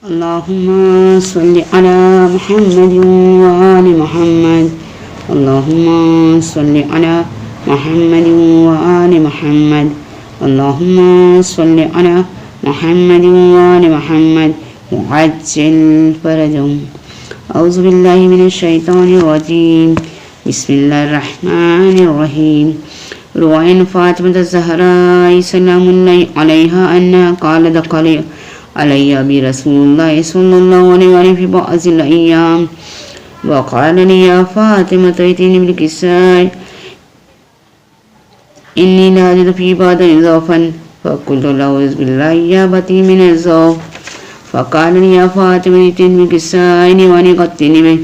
اللهم صل على محمد وآل محمد. اللهم صل على محمد وآل محمد. اللهم صل على محمد وآل محمد وعجل فرجهم. أعوذ بالله من الشيطان الرجيم. بسم الله الرحمن الرحيم. روى فاطمة الزهراء سلام الله عليها أنها قالت دخل علي برسول الله صلى الله عليه وسلم في بعض الأيام وقال لي يا فاطمة ائتني بالكساء إني لا أجد في بدني ضعفا فقلت له أعوذ بالله يا بطي من الضعف فقال لي يا فاطمة ائتني بالكساء ونقتني به.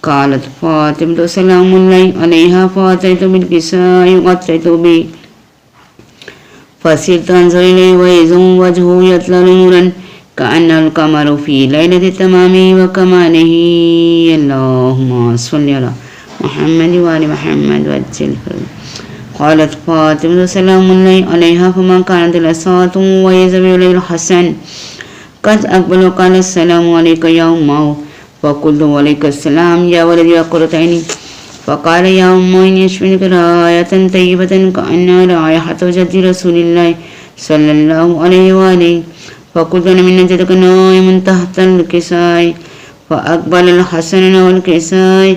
قالت فاطمة سلام الله عليها فأتيت بالكساء وقتلت به فصرت أنظر إليه وإذا وجهه يطلع نورا كأن القمر في ليلة تمامه وكماله. اللهم صل على محمد وآل محمد وعجل فرجهم. قالت فاطمة سلام الله عليها فما كانت لصلاة ويزبي إليه الحسن قد أقبل وقال السلام عليك يا أمه فقلت وعليك السلام يا ولدي قرة عيني. فقال يا أمه إني أشفيك راية طيبة كأنها رائحة جد رسول الله صلى الله عليه وآله. فقلت أنا من جدك نائم تحت الكساء. فأقبل الحسن والكساء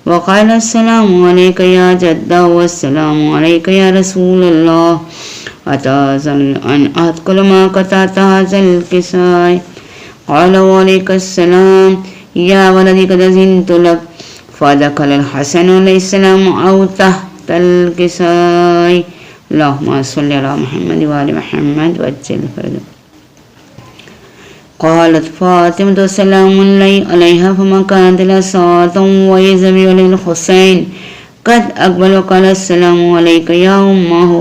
وقال السلام عليك يا جد والسلام عليك يا رسول الله أتأذن أن أدخل ما قطعت هذا الكساء؟ قال وعليك السلام يا ولدي قد أذنت لك. فدخل الحسن عليه السلام أو تحت الكساء. اللهم صل على محمد وآل محمد وعجل فرجهم. قالت فاطمة سلام الله عليها فما كانت لصلاة ويزبي عليه الحسين قد أقبل وقال السلام عليك يا أمه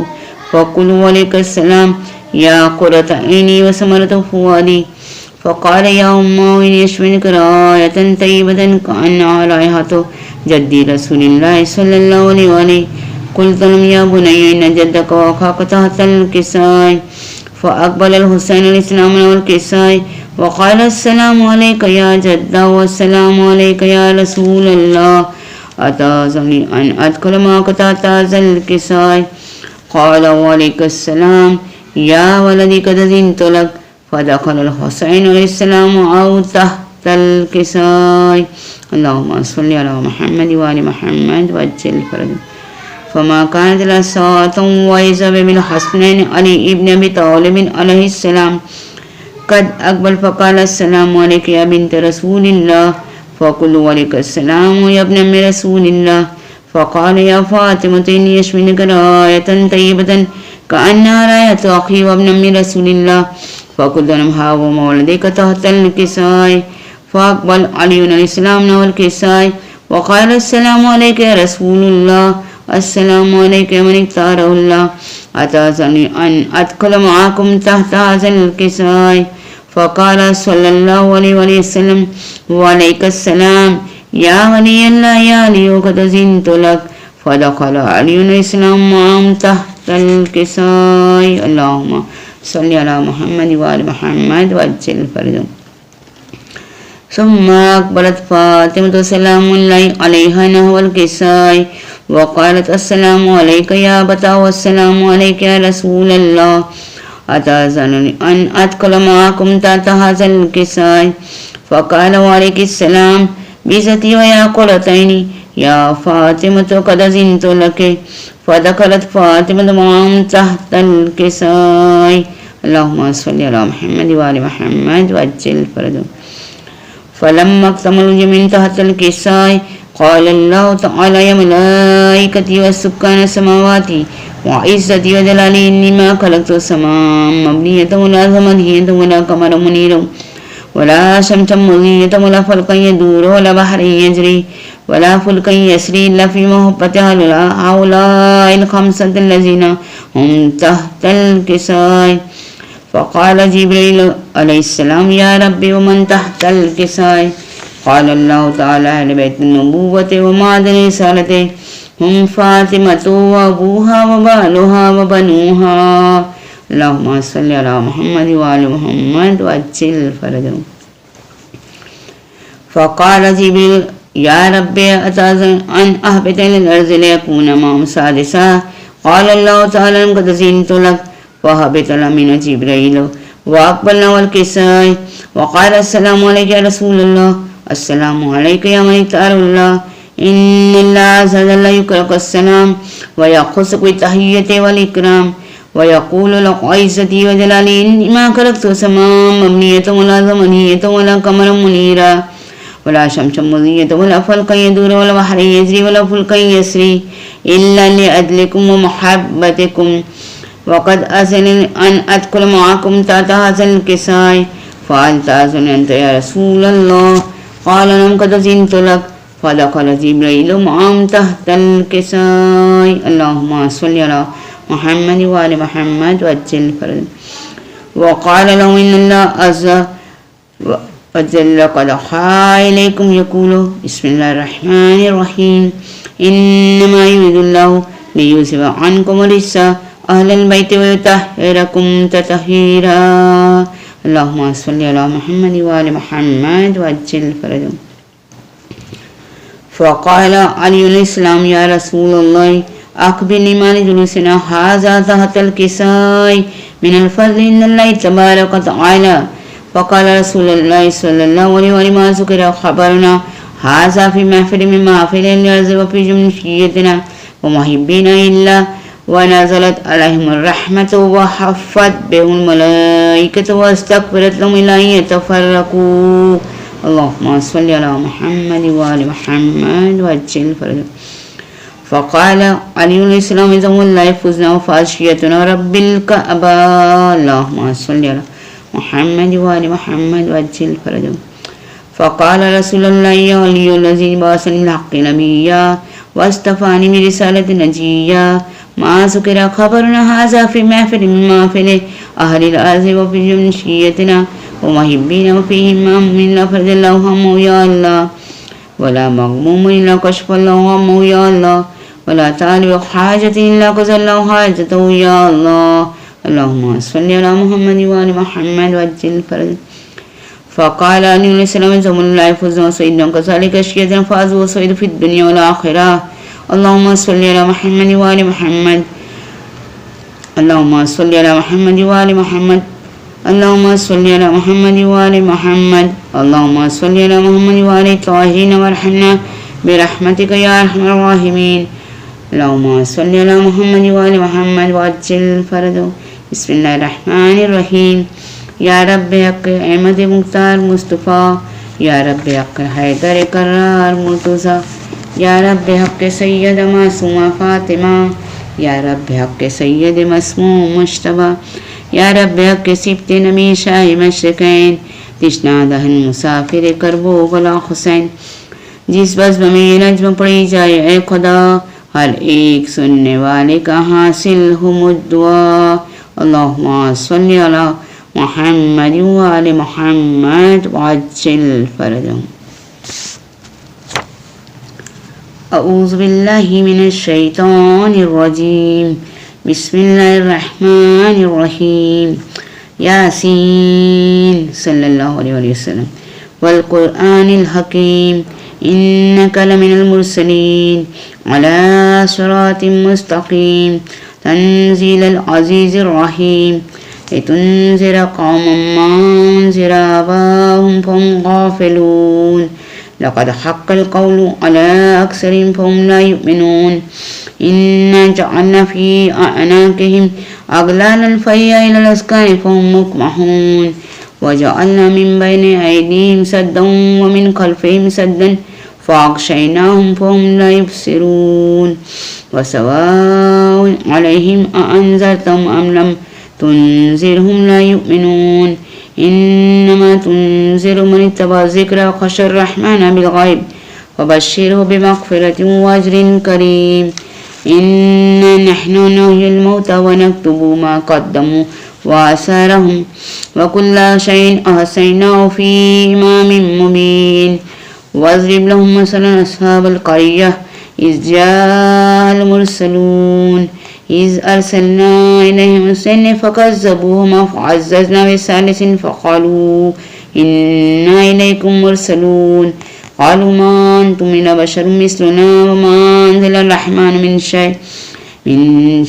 فقل وعليك السلام يا قرة عيني وثمرة فؤادي. فقال يا أمه إني أشفيك راية طيبة كأنها رائحة جدي رسول الله صلى الله عليه وآله. قلت لهم يا بني إن جدك وأخاك تحت الكساء. فأقبل الحسين الإسلام والكساء وقال السلام عليك يا جد والسلام عليك يا رسول الله أتأذنني أن أدخل ما قطعت هذا الكساء؟ قال وعليك السلام يا ولدي قد أذنت لك. فدخل الحسين عليه السلام أو تحت الكساء. اللهم صل على محمد وآل محمد وعجل فرجهم. فما كانت لصلاة وإذا بالحسنين علي ابن أبي طالب عليه السلام قد أقبل فقال السلام عليك يا بنت رسول الله. فقل وعليك السلام يا ابن أم رسول الله. فقال يا فاطمة إني أشفيك راية طيبة كأنها راية أخي وابن أم رسول الله. فقلت نمها ومولدك تحت الكساء. فأقبل علي عليه السلام والكساء وقال السلام عليك يا رسول الله السلام عليك من اختاره الله أتأذنني أن أدخل معكم تحت هذا الكساء؟ فقال صلى الله عليه وسلم وعليك السلام يا ولي الله يا علي قد أذنت لك. فدخل علي الإسلام معهم تحت الكساء. اللهم صل على محمد وآل محمد وعجل فرجهم. ثم أقبلت فاطمة سلام الله عليها نحو الكساء وقالت السلام عليك يا أبتا والسلام عليك يا رسول الله أتأذنني أن أدخل معكم تحت هذا الكساء؟ فقال وعليك السلام بزتي ويا قرتين يا فاطمة قد أذنت لك. فدخلت فاطمة معهم تحت الكساء. اللهم صل على محمد وآل محمد وعجل فرجهم. فلما اكتملوا من تحت الكساء قال الله تعالى يا ملائكتي وسكان السماوات وعزتي وجلالي إني ما خلقت السماء مبنية ولا زمنية ولا قمر منير ولا شمسا مضية ولا فلكا يدور ولا بحر يجري ولا فلكا يسري إلا في محبة هؤلاء الخمسة الذين هم تحت الكساء. فقال جبريل عليه السلام يا ربي ومن تحت الكساء؟ قال الله تعالى أهل بيت النبوة ومعدن رسالته هم فاطمة وأبوها وبالها وبنوها. اللهم صل على محمد وآل محمد وعجل فرجهم. فقال جبريل يا ربي أتأذن أن أهبط إلى الأرض ليكون معهم سادسا قال الله تعالى قد زنت لك فهبط من جبريل وأقبلنا والكساء وقال السلام عليك يا رسول الله السلام عليك يا من اختار الله إن الله عز وجل يكرك السلام ويخصك بالتحية والإكرام ويقول لك عزتي وجلالي إني ما خلقت سماء مبنية ولا زمنية ولا قمرا منيرا ولا شمس مضية ولا فلكا يدور ولا بحر يجري ولا فلكا يسري إلا لأجلكم ومحبتكم وقد أذن أن أدخل معكم تحت هذا الكساء فهل تأذن أنت يا رسول الله قال نعم قد أذنت لك فدخل جبريل معهم تحت الكساء اللهم صل على محمد وآل محمد وأجل فرد وقال له إن الله عز وجل قد أوحى إليكم يقول بسم الله الرحمن الرحيم إنما يريد الله ليذهب عنكم الرجس أهل البيت ويطهركم تطهيرا اللهم صل على محمد وآل محمد وأجل فرجهم فقال علي الإسلام يا رسول الله أخبرني ما لجلوسنا هذا تحت الكساء من الفضل إن الله تبارك وتعالى فقال رسول الله صلى الله عليه وسلم ما ذكر خبرنا هذا في محفل من محافل الأرض وفي جمشيتنا ومحبين إلا ونزلت عليهم الرحمة وحفت بهم الملائكة واستغفرت لهم إلى أن يتفرقوا اللهم صل على محمد وآل محمد وأجل فرجهم فقال علي الإسلام إذا والله فزنا وفاشيتنا رب الكعبة اللهم صل على محمد وآل محمد وأجل فرجهم فقال رسول الله يا علي الذي بعثني بالحق نبيا واصطفاني برسالة نجيا ما ذكر خبرنا هذا في محفل من محافل أهل الأرض وفي جمشيتنا ومحبين وفيهم من لا فرد الله همه يا الله ولا مغموم إلا كشف الله همه يا الله ولا تعالي حاجة إلا قضى الله حاجته يا الله اللهم صل على محمد وآل محمد وأجل فرج فقال عليه السلام زم الله يفوز وسيدنا كذلك أشياء فاز وسيد في الدنيا والآخرة اللهم صل على محمد وآل محمد اللهم صل على محمد وآل محمد اللهم صل على محمد وآل محمد اللهم صل على محمد وآل الطاهرين وارحمنا برحمتك يا أرحم الراحمين اللهم صل على محمد وآل محمد وأجل فرجه بسم الله الرحمن الرحيم يا رب حق احمد مختار مصطفى يا رب حق حیدر قرار مرتضی يا رب حق سید معصومہ فاطمہ يا رب حق سید مسموم مجتبی یا رب حق صفت نبی شاہ مشرقین تشنا دہن مسافر کربو بلا حسین جس بزم میں یہ نجم پڑھی جائے اے خدا ہر ایک سننے والے کا حاصل ہو الدعا اللہم صلی علی محمد وآل محمد وعجل فرجهم اعوذ باللہ من الشیطان الرجیم بسم اللہ الرحمن الرحیم یاسین صلی اللہ علیہ وسلم والقرآن الحکیم انک لمن المرسلین علی صراط مستقیم تنزیل العزیز الرحیم لتنذر قوما ما انذر آباؤهم فهم غافلون لقد حق القول على أكثرهم فهم لا يؤمنون إنا جعلنا في أعناقهم أغلالا فهي إلى الأذقان فهم مقمحون وجعلنا من بين أيديهم سدا ومن خلفهم سدا فأغشيناهم فهم لا يبصرون وسواء عليهم أأنذرتهم أم لم تنذرهم لا يؤمنون إنما تنذر من اتبع الذكر وخشى الرحمن بالغيب فبشره بمغفرة وأجر كريم إنا نحن نحيي الموتى ونكتب ما قدموا وآثارهم وكل شيء أحصيناه في إمام مبين واضرب لهم مثلا أصحاب القرية إذ جاء المرسلون إذ أرسلنا إليهم اثنين فكذبوهما فعززنا بثالث فقالوا إنا إليكم مرسلون قالوا ما أنتم إلا بشر مثلنا وما أنزل الرحمن من شيء إن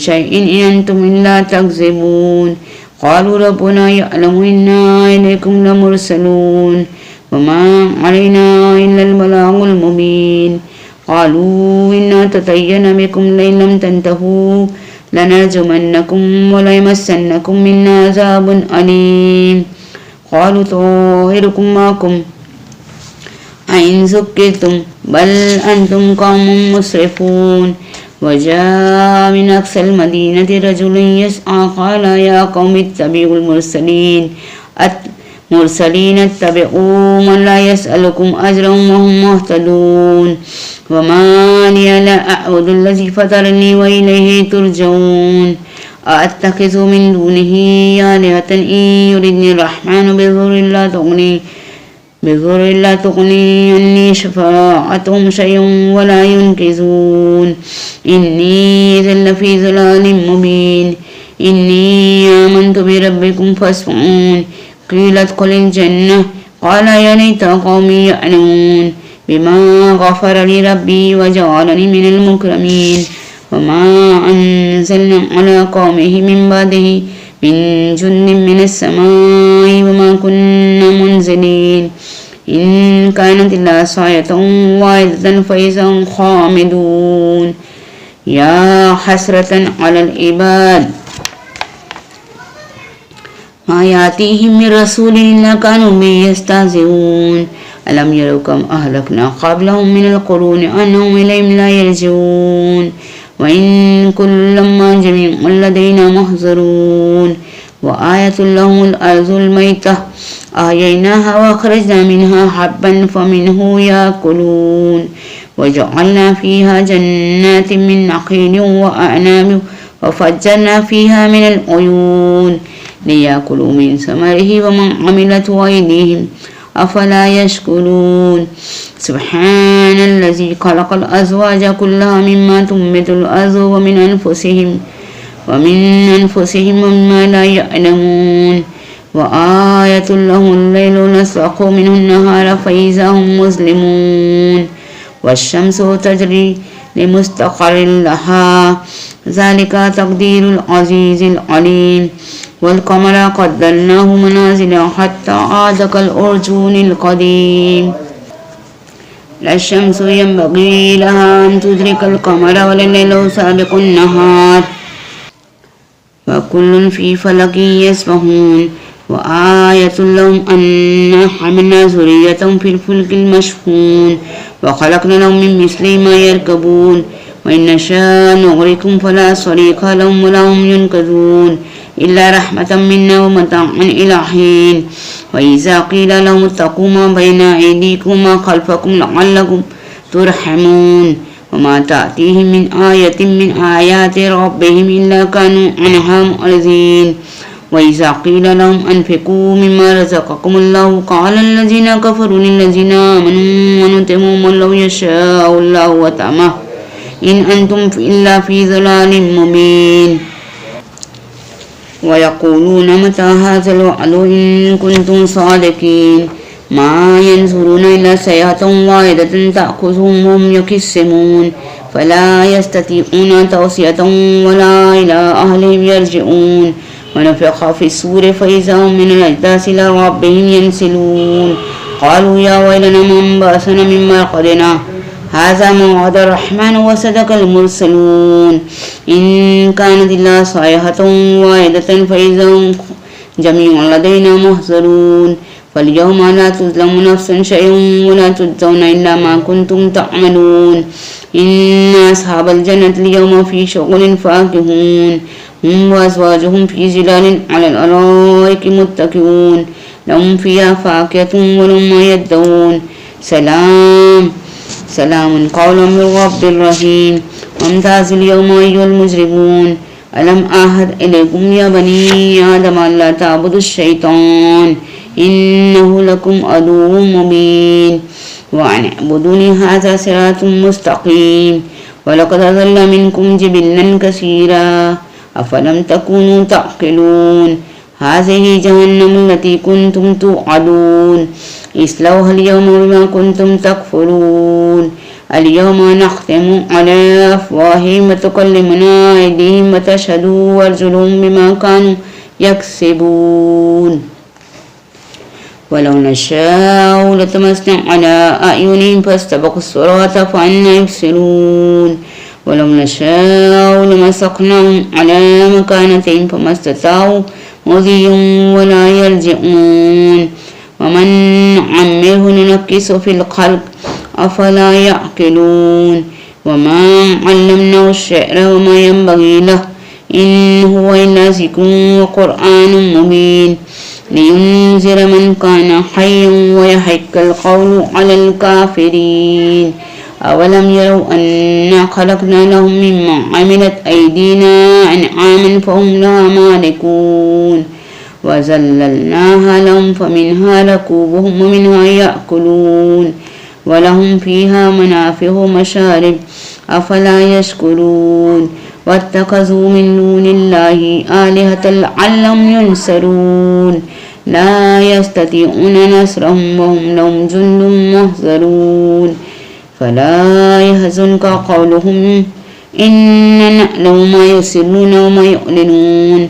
أنتم إلا تكذبون قالوا ربنا يعلم إنا إليكم لمرسلون وما علينا إلا البلاغ المبين قالوا إنا تطيرنا بكم لئن لم تنتهوا لنرجمنكم وليمسنكم منا عذاب أليم قالوا طائركم معكم أئن ذكرتم بل أنتم قوم مسرفون وجاء من أقصى المدينة رجل يسعى قال يا قوم اتبعوا المرسلين اتبعوا من لا يسألكم أجرا وهم مهتدون وما لي لا أعبد الذي فطرني وإليه ترجعون أأتخذ من دونه آلهة إن يردني الرحمن بضر لا تغني عني شفاعتهم شيئا ولا ينقذون إني إذا لفي ضلال مبين إني آمنت بربكم فاسمعون قيل ادخل الجنة قال يا ليت قومي يعلمون بما غفر لي ربي وجعلني من المكرمين وما أنزلنا على قومه من بعده من جند من السماء وما كنا منزلين إن كانت إلا صاعقة واحدة فإذا هم خامدون يا حسرة على العباد ما يأتيهم من رسول إلا كانوا به يستهزئون ألم يروا كم أهلكنا قبلهم من القرون أنهم إليهم لا يرجعون وإن كل لما جميع لدينا محضرون وآية لهم الأرض الميتة أحييناها وأخرجنا منها حبا فمنه يأكلون وجعلنا فيها جنات من نخيل وأعناب وفجرنا فيها من العيون ليأكلوا من ثمره ومن عملته أيديهم أفلا يشكرون سبحان الذي خلق الأزواج كلها مما تنبت الأرض ومن أنفسهم ومما لا يعلمون وآية له الليل نسلخ منه النهار فإذا هم مظلمون والشمس تجري لمستقر لها ذلك تقدير العزيز العليم والقمر قدرناه منازل حتى عاد كالأرجون القديم لا الشمس ينبغي لها أن تدرك القمر ولا الليل سابق النهار وكل في فلك يسبحون وآية لهم أنا حملنا ذريتهم في الفلك المشحون وخلقنا لهم من مثله ما يركبون وإن نشاء نغرقهم فلا صريخ لهم ولا هم ينقذون إلا رحمة منا ومتاعا إلى حين وإذا قيل لهم اتقوا ما بين أيديكم وما خلفكم لعلكم ترحمون وما تأتيهم من آية من آيات ربهم إلا كانوا عنها معرضين وإذا قيل لهم أنفقوا مما رزقكم الله قال الذين كفروا للذين آمنوا ونطعم من لو يشاء الله وطعمه إن أنتم إلا في ضلال مبين ويقولون متى هذا الوعد إن كنتم صادقين ما ينظرون إلا سيئة واحدة تأخذهم وهم يقسمون فلا يستطيعون توصية ولا إلى أهلهم يرجعون ونفخ في الصور فإذا هم من الأجداث إلى ربهم ينسلون قالوا يا ويلنا من بعثنا من مرقدنا هذا ما وعد الرحمن وصدق المرسلون إن كانت إلا صيحة واحدة فإذا هم جميع لدينا محضرون فاليوم لا تظلم نفس شيئا ولا تجزون إلا ما كنتم تعملون إن أصحاب الجنة اليوم في شغل فاكهون هم وأزواجهم في ظلال على الأرائك متكئون لهم فيها فاكهة ولهم ما يدعون سلام قولا من رب رحيم وامتاز اليوم أيها المجرمون ألم أعهد إليكم يا بني آدم ألا تعبدوا الشيطان إنه لكم عدو مبين وأن اعبدوني هذا صراط مستقيم ولقد أضل منكم جبلا كثيرا أفلم تكونوا تعقلون هذه جهنم التي كنتم توعدون اصلوها اليوم بما كنتم تكفرون اليوم نختم على أفواههم وتكلمنا أيديهم وتشهد أرجلهم بما كانوا يكسبون ولو نشاء لطمسنا على أعينهم فاستبقوا الصراط فأنى يبصرون ولو نشاء لمسخناهم على مكانتهم فما استطاعوا مضيا ولا يرجعون ومن نعمره ننكسه في الخلق أفلا يعقلون وما علمناه الشعر وما ينبغي له إن هو إلا ذكر وقرآن مبين لينذر من كان حيا ويحق القول على الكافرين أولم يروا أنا خلقنا لهم مما عملت أيدينا أنعاما فهم لها مالكون وذللناها لهم فمنها ركوبهم ومنها يأكلون ولهم فيها منافع ومشارب أفلا يشكرون واتخذوا من دون الله آلهة لعلهم ينصرون لا يستطيعون نصرهم وهم لهم جند محضرون فلا يحزنك قولهم إننا نعلم ما يسرون وما يعلنون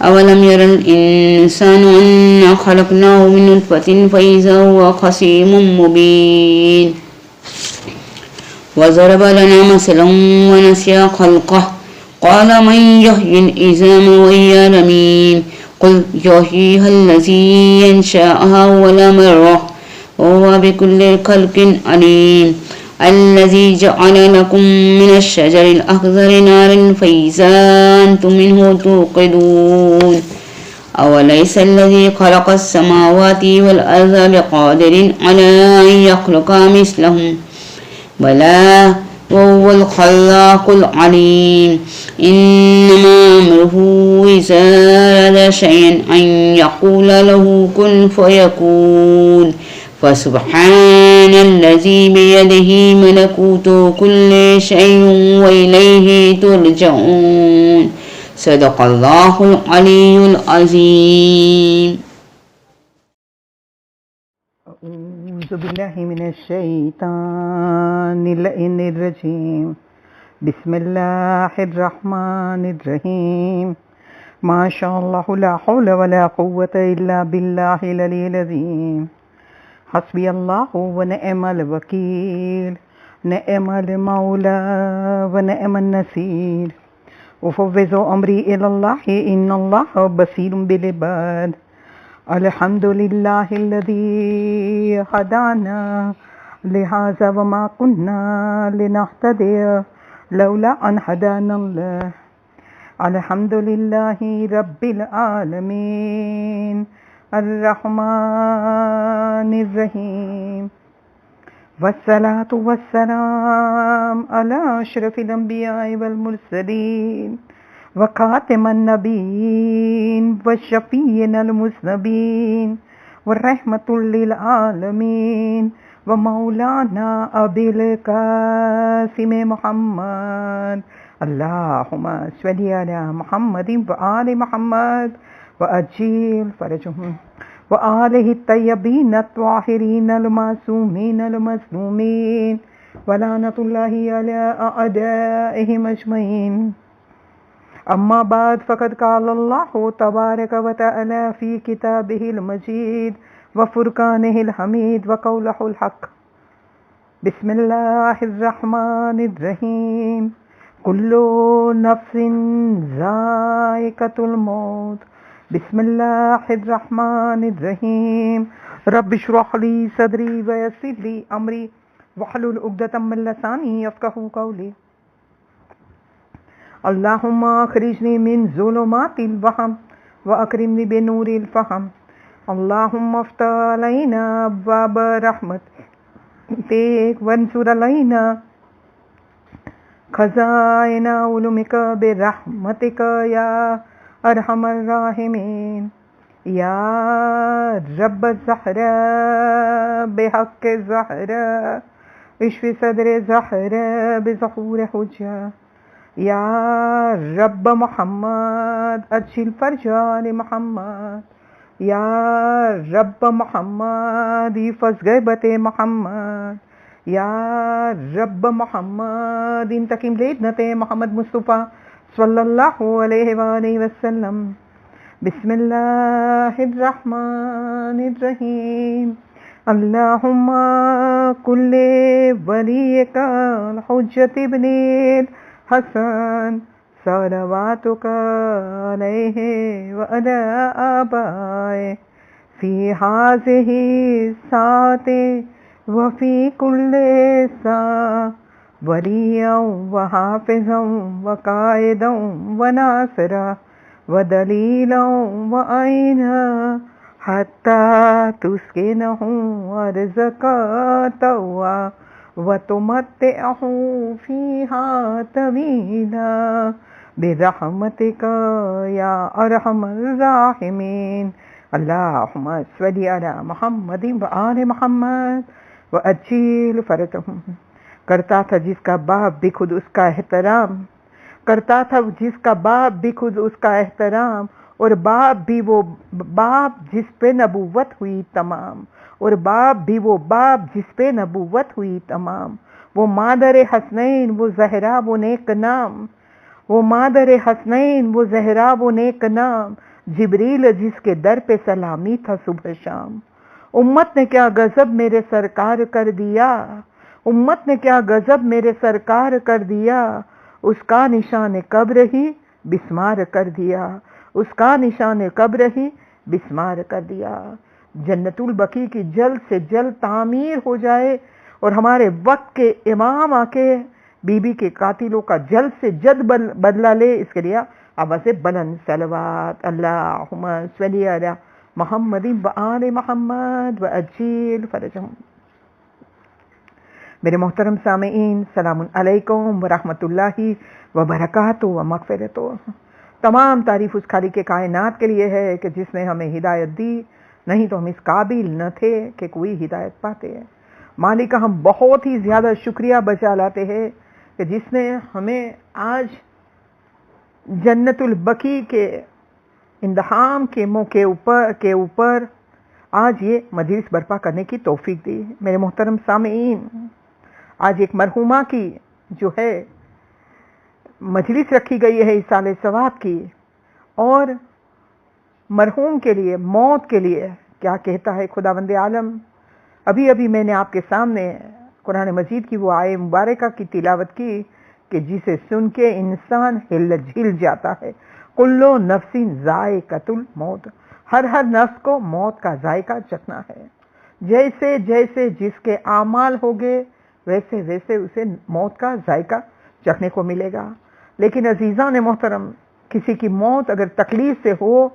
أولم ير الإنسان أنا خلقناه من نطفة فإذا هو خصيم مبين وضرب لنا مثلا ونسي خلقه قال من يحيي العظام وهي رميم قل يحييها الذي ينشأها أول مرة وهو بكل خلق عليم الذي جعل لكم من الشجر الأخضر نارا فإذا أنتم منه توقدون أوليس الذي خلق السماوات والأرض بقادر على أن يخلق مثلهم بلى وهو الخلاق العليم إنما أمره إذا أراد شيئا أن يقول له كن فيكون فسبحان الذي بيده ملكوت كل شيء وإليه ترجعون صدق الله العلي العظيم. أعوذ بالله من الشيطان اللعين الرجيم بسم الله الرحمن الرحيم ما شاء الله لا حول ولا قوة إلا بالله العلي العظيم حسبي الله ونعم الوكيل نعم المولى ونعم النصير أفوض أمري إلى الله إن الله بصير بالعباد الحمد لله الذي هدانا لهذا وما كنا لنهتدي لولا أن هدانا الله الحمد لله رب العالمين الرحمن الرحيم والصلاة والسلام على أشرف الأنبياء والمرسلين وخاتم النبيين والشفيع المذنبين والرحمة للعالمين ومولانا أبي القاسم محمد اللهم صل على محمد وآل محمد وأجل فرجهم وآله الطيبين الطاهرين المعصومين المظلومين ولعنة الله على أعدائهم أجمعين أما بعد فقد قال الله تبارك وتعالى في كتابه المجيد وفرقانه الحميد وقوله الحق بسم الله الرحمن الرحيم كل نفس ذائقة الموت بسم الله الرحمن الرحيم رب اشرح لي صدري ويسر لي أمري واحلل عقدة من لساني يفقهوا قولي اللهم اخرجني من ظلمات الوهم واكرمني بنور الفهم اللهم افتح علينا أبواب رحمتك وانصر علينا خزائن علومك برحمتك يا أرحم الراحمين يا رب الزهراء بحق الزهراء اشف صدر الزهراء بظهور حجة یا رب محمد اجل فرجان محمد، یا رب محمد احفظ غیبت محمد، یا رب محمد انتقم لعنت محمد مصطفیٰ صلی اللہ علیہ وآلہ وسلم۔ بسم اللہ الرحمن الرحیم۔ اللہم کل ولیک الحجۃ ابن الحسن صلواتک علیہ وعلی آبائہ فی ہذہ الساعۃ وفی کل ساعۃ ولیٰ وحافظا وقائدا وناصرا ودلیلا وعینا حتی تسکنہ ارضک طوعا وتمتعہ فیہا طویلا برحمتک یا ارحم الراحمین۔ اللہم صلی علی محمد وآل محمد وعجل فرجہم۔ کرتا تھا جس کا باپ بھی خود اس کا احترام، کرتا تھا جس کا باپ بھی خود اس کا احترام، اور باپ بھی وہ باپ جس پہ نبوت ہوئی تمام، اور باپ بھی وہ باپ جس پہ نبوت ہوئی تمام۔ وہ مادر حسنین وہ زہرا وہ نیک نام، وہ مادر حسنین وہ زہرا وہ نیک نام، جبریل جس کے در پہ سلامی تھا صبح شام۔ امت نے کیا غضب میرے سرکار کر دیا، امت نے کیا غضب میرے سرکار کر دیا، اس کا نشان قبر ہی بسمار کر دیا، اس کا نشان قبر ہی بسمار کر دیا۔ جنت البقیع کی جلد سے جلد تعمیر ہو جائے، اور ہمارے وقت کے امام آ کے بی بی کے قاتلوں کا جلد سے جلد بدلہ لے، اس کے لیے آواز بلند صلوات اللہم صلی علی محمد وآل محمد وعجل فرجہم۔ میرے محترم سامعین، السلام علیکم ورحمۃ اللہ وبرکاتہ و مغفرتہ۔ تمام تعریف اس خالق کائنات کے لیے ہے کہ جس نے ہمیں ہدایت دی، نہیں تو ہم اس قابل نہ تھے کہ کوئی ہدایت پاتے ہیں۔ مالک کا ہم بہت ہی زیادہ شکریہ بجا لاتے ہیں کہ جس نے ہمیں آج جنت البقیع کے اندہام کے موقع کے اوپر آج یہ مجلس برپا کرنے کی توفیق دی۔ میرے محترم سامعین، آج ایک مرحومہ کی جو ہے مجلس رکھی گئی ہے ایصال ثواب کی، اور مرحوم کے لیے موت کے لیے کیا کہتا ہے خداوند عالم۔ ابھی میں نے آپ کے سامنے قرآن مجید کی وہ آیے مبارکہ کی تلاوت کی کہ جسے سن کے انسان ہل جل جاتا ہے۔ کلو نفس ذائقۃ الموت، ہر نفس کو موت کا ذائقہ چکھنا ہے۔ جیسے جیسے جس کے اعمال ہوگے ویسے ویسے اسے موت کا ذائقہ چکھنے کو ملے گا۔ لیکن عزیزان محترم، کسی کی موت اگر تکلیف سے ہو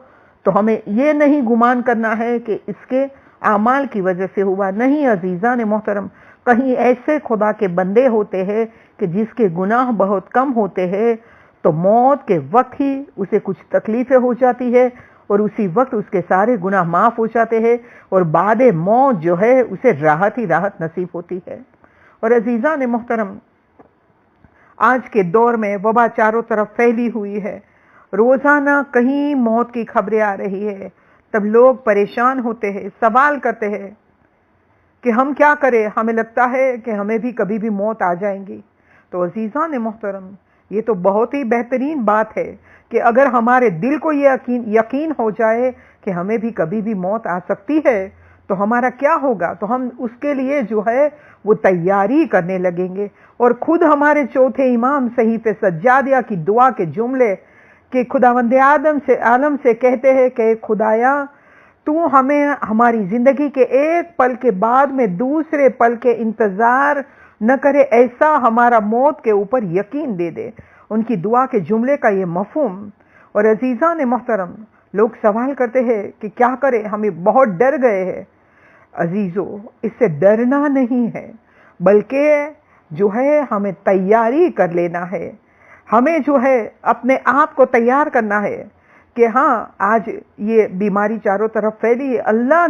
تو ہمیں یہ نہیں گمان کرنا ہے کہ اس کے اعمال کی وجہ سے ہوا۔ نہیں عزیزان محترم، کہیں ایسے خدا کے بندے ہوتے ہیں کہ جس کے گناہ بہت کم ہوتے ہیں، تو موت کے وقت ہی اسے کچھ تکلیفیں ہو جاتی ہے، اور اسی وقت اس کے سارے گناہ معاف ہو جاتے ہیں، اور بعد موت جو ہے اسے راحت ہی راحت نصیب ہوتی ہے۔ اور عزیزان محترم، آج کے دور میں وبا چاروں طرف پھیلی ہوئی ہے، روزانہ کہیں موت کی خبریں آ رہی ہے، تب لوگ پریشان ہوتے ہیں، سوال کرتے ہیں کہ ہم کیا کریں، ہمیں لگتا ہے کہ ہمیں بھی کبھی بھی موت آ جائیں گی۔ تو عزیزان محترم، یہ تو بہت ہی بہترین بات ہے کہ اگر ہمارے دل کو یہ یقین ہو جائے کہ ہمیں بھی کبھی بھی موت آ سکتی ہے، تو ہمارا کیا ہوگا؟ تو ہم اس کے لیے جو ہے وہ تیاری کرنے لگیں گے، اور خود ہمارے چوتھے امام صحیفہ سجادیہ کی دعا کے جملے کہ خداوند عالم سے کہتے ہیں کہ خدایا تو ہمیں ہماری زندگی کے ایک پل کے بعد میں دوسرے پل کے انتظار نہ کرے، ایسا ہمارا موت کے اوپر یقین دے دے۔ ان کی دعا کے جملے کا یہ مفہوم۔ اور عزیزان محترم، لوگ سوال کرتے ہیں کہ کیا کریں، ہمیں بہت ڈر گئے ہیں۔ عزیزو، اس سے ڈرنا نہیں ہے، بلکہ جو ہے ہمیں تیاری کر لینا ہے، ہمیں جو ہے اپنے آپ کو تیار کرنا ہے کہ ہاں آج یہ بیماری چاروں طرف پھیلی ہے، اللہ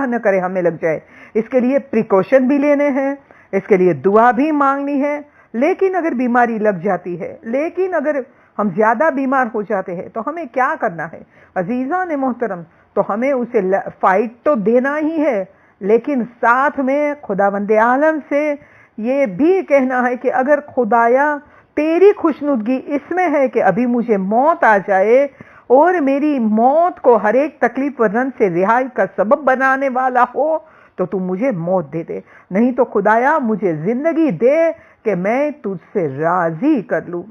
نہ کرے ہمیں لگ جائے۔ اس کے لیے پریکاشن بھی لینے ہیں، اس کے لیے دعا بھی مانگنی ہے، لیکن اگر بیماری لگ جاتی ہے، لیکن اگر ہم زیادہ بیمار ہو جاتے ہیں تو ہمیں کیا کرنا ہے عزیزان محترم؟ تو ہمیں اسے فائٹ تو دینا ہی ہے، لیکن ساتھ میں خداوند عالم سے یہ بھی کہنا ہے کہ اگر خدایا تیری خوشنودگی اس میں ہے کہ ابھی مجھے موت آ جائے اور میری موت کو ہر ایک تکلیف و رنج سے رہائی کا سبب بنانے والا ہو تو تو مجھے موت دے دے، نہیں تو خدایا مجھے زندگی دے کہ میں تجھ سے راضی کر لوں،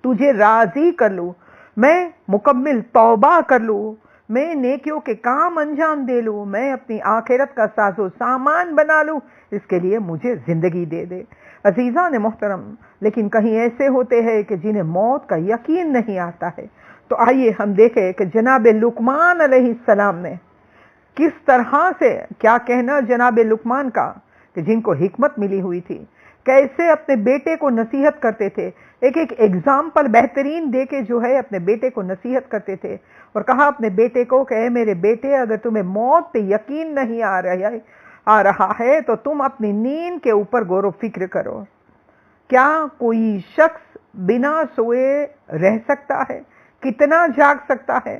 تجھے راضی کر لوں، میں مکمل توبہ کر لوں، میں نیکیوں کے کام انجام دے لوں، میں اپنی آخرت کا ساز و سامان بنا لوں، اس کے لیے مجھے زندگی دے دے۔ عزیزان محترم، لیکن کہیں ایسے ہوتے ہیں کہ جنہیں موت کا یقین نہیں آتا ہے، تو آئیے ہم دیکھیں کہ جناب لقمان علیہ السلام نے کس طرح سے، کیا کہنا جناب لقمان کا، کہ جن کو حکمت ملی ہوئی تھی، کیسے اپنے بیٹے کو نصیحت کرتے تھے، ایک ایگزامپل بہترین دے کے جو ہے اپنے بیٹے کو نصیحت کرتے تھے، اور کہا اپنے بیٹے کو کہ اے میرے بیٹے، اگر تمہیں موت پہ یقین نہیں آ رہا ہے تو تم اپنی نیند کے اوپر غور و فکر کرو۔ کیا کوئی شخص بنا سوئے رہ سکتا ہے؟ کتنا جاگ سکتا ہے؟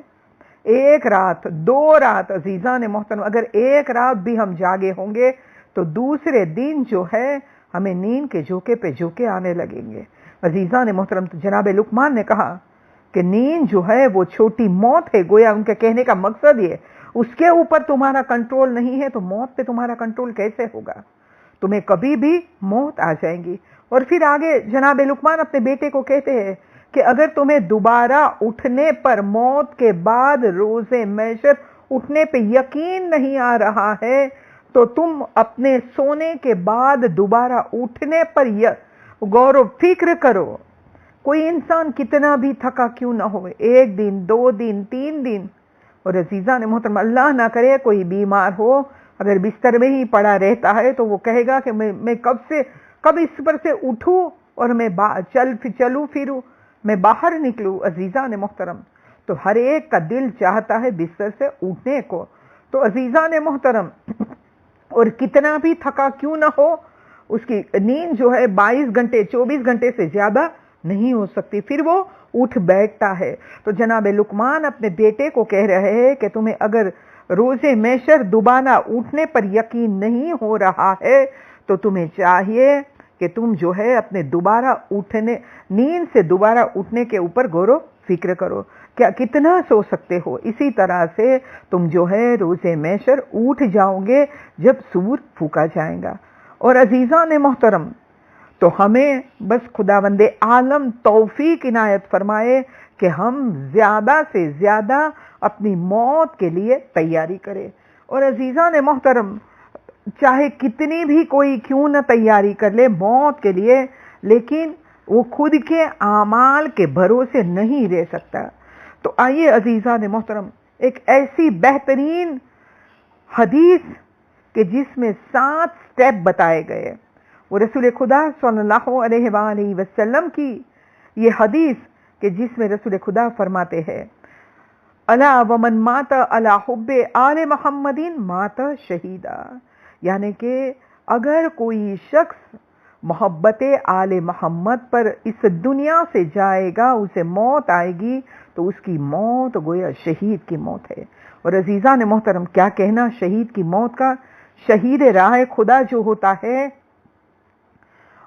ایک رات، 2 رات عزیزان محترم، اگر ایک رات بھی ہم جاگے ہوں گے تو دوسرے دن جو ہے ہمیں نیند کے جھوکے پہ جھوکے آنے لگیں گے۔ عزیزان محترم، تو جناب لقمان نے کہا کہ نیند جو ہے وہ چھوٹی موت ہے، گویا ان کے کہنے کا مقصد یہ، اس کے اوپر تمہارا کنٹرول نہیں ہے تو موت پہ تمہارا کنٹرول کیسے ہوگا؟ تمہیں کبھی بھی موت آ جائیں گی۔ اور پھر آگے جناب لقمان اپنے بیٹے کو کہتے ہیں کہ اگر تمہیں دوبارہ اٹھنے پر، موت کے بعد روز محشر اٹھنے پہ یقین نہیں آ رہا ہے تو تم اپنے سونے کے بعد دوبارہ اٹھنے پر غور و فکر کرو۔ کوئی انسان کتنا بھی تھکا کیوں نہ ہو، 1 دن 2 دن 3 دن، اور عزیزان محترم اللہ نہ کرے کوئی بیمار ہو، اگر بستر میں ہی پڑا رہتا ہے تو وہ کہے گا کہ میں کب اس پر سے اٹھوں اور میں چلوں پھروں، میں باہر نکلوں۔ عزیزان محترم، تو ہر ایک کا دل چاہتا ہے بستر سے اٹھنے کو۔ تو عزیزان محترم، اور کتنا بھی تھکا کیوں نہ ہو، اس کی نیند جو ہے 22 گھنٹے 24 گھنٹے سے زیادہ نہیں ہو سکتی، پھر وہ اٹھ بیٹھتا ہے۔ تو جناب لقمان اپنے بیٹے کو کہہ رہے ہیں کہ تمہیں اگر روز محشر دوبارہ اٹھنے پر یقین نہیں ہو رہا ہے تو تمہیں چاہیے کہ تم جو ہے اپنے دوبارہ اٹھنے، نیند سے دوبارہ اٹھنے کے اوپر غور و فکر کرو، کیا کتنا سو سکتے ہو۔ اسی طرح سے تم جو ہے روز محشر اٹھ جاؤ گے جب سور پھونکا جائے گا۔ اور عزیزان محترم، تو ہمیں بس خداوند عالم توفیق عنایت فرمائے کہ ہم زیادہ سے زیادہ اپنی موت کے لیے تیاری کریں۔ اور عزیزان محترم، چاہے کتنی بھی کوئی کیوں نہ تیاری کر لے موت کے لیے، لیکن وہ خود کے اعمال کے بھروسے نہیں رہ سکتا۔ تو آئیے عزیزان محترم، ایک ایسی بہترین حدیث کہ جس میں 7 سٹیپ بتائے گئے، وہ رسول خدا صلی اللہ علیہ وآلہ وسلم کی یہ حدیث کہ جس میں رسول خدا فرماتے ہیں الا ومن مات علی حب آل محمد مات شہیدا، یعنی کہ اگر کوئی شخص محبت آل محمد پر اس دنیا سے جائے گا، اسے موت آئے گی تو اس کی موت گویا شہید کی موت ہے۔ اور عزیزان محترم، کیا کہنا شہید کی موت کا؟ شہید راہ خدا جو ہوتا ہے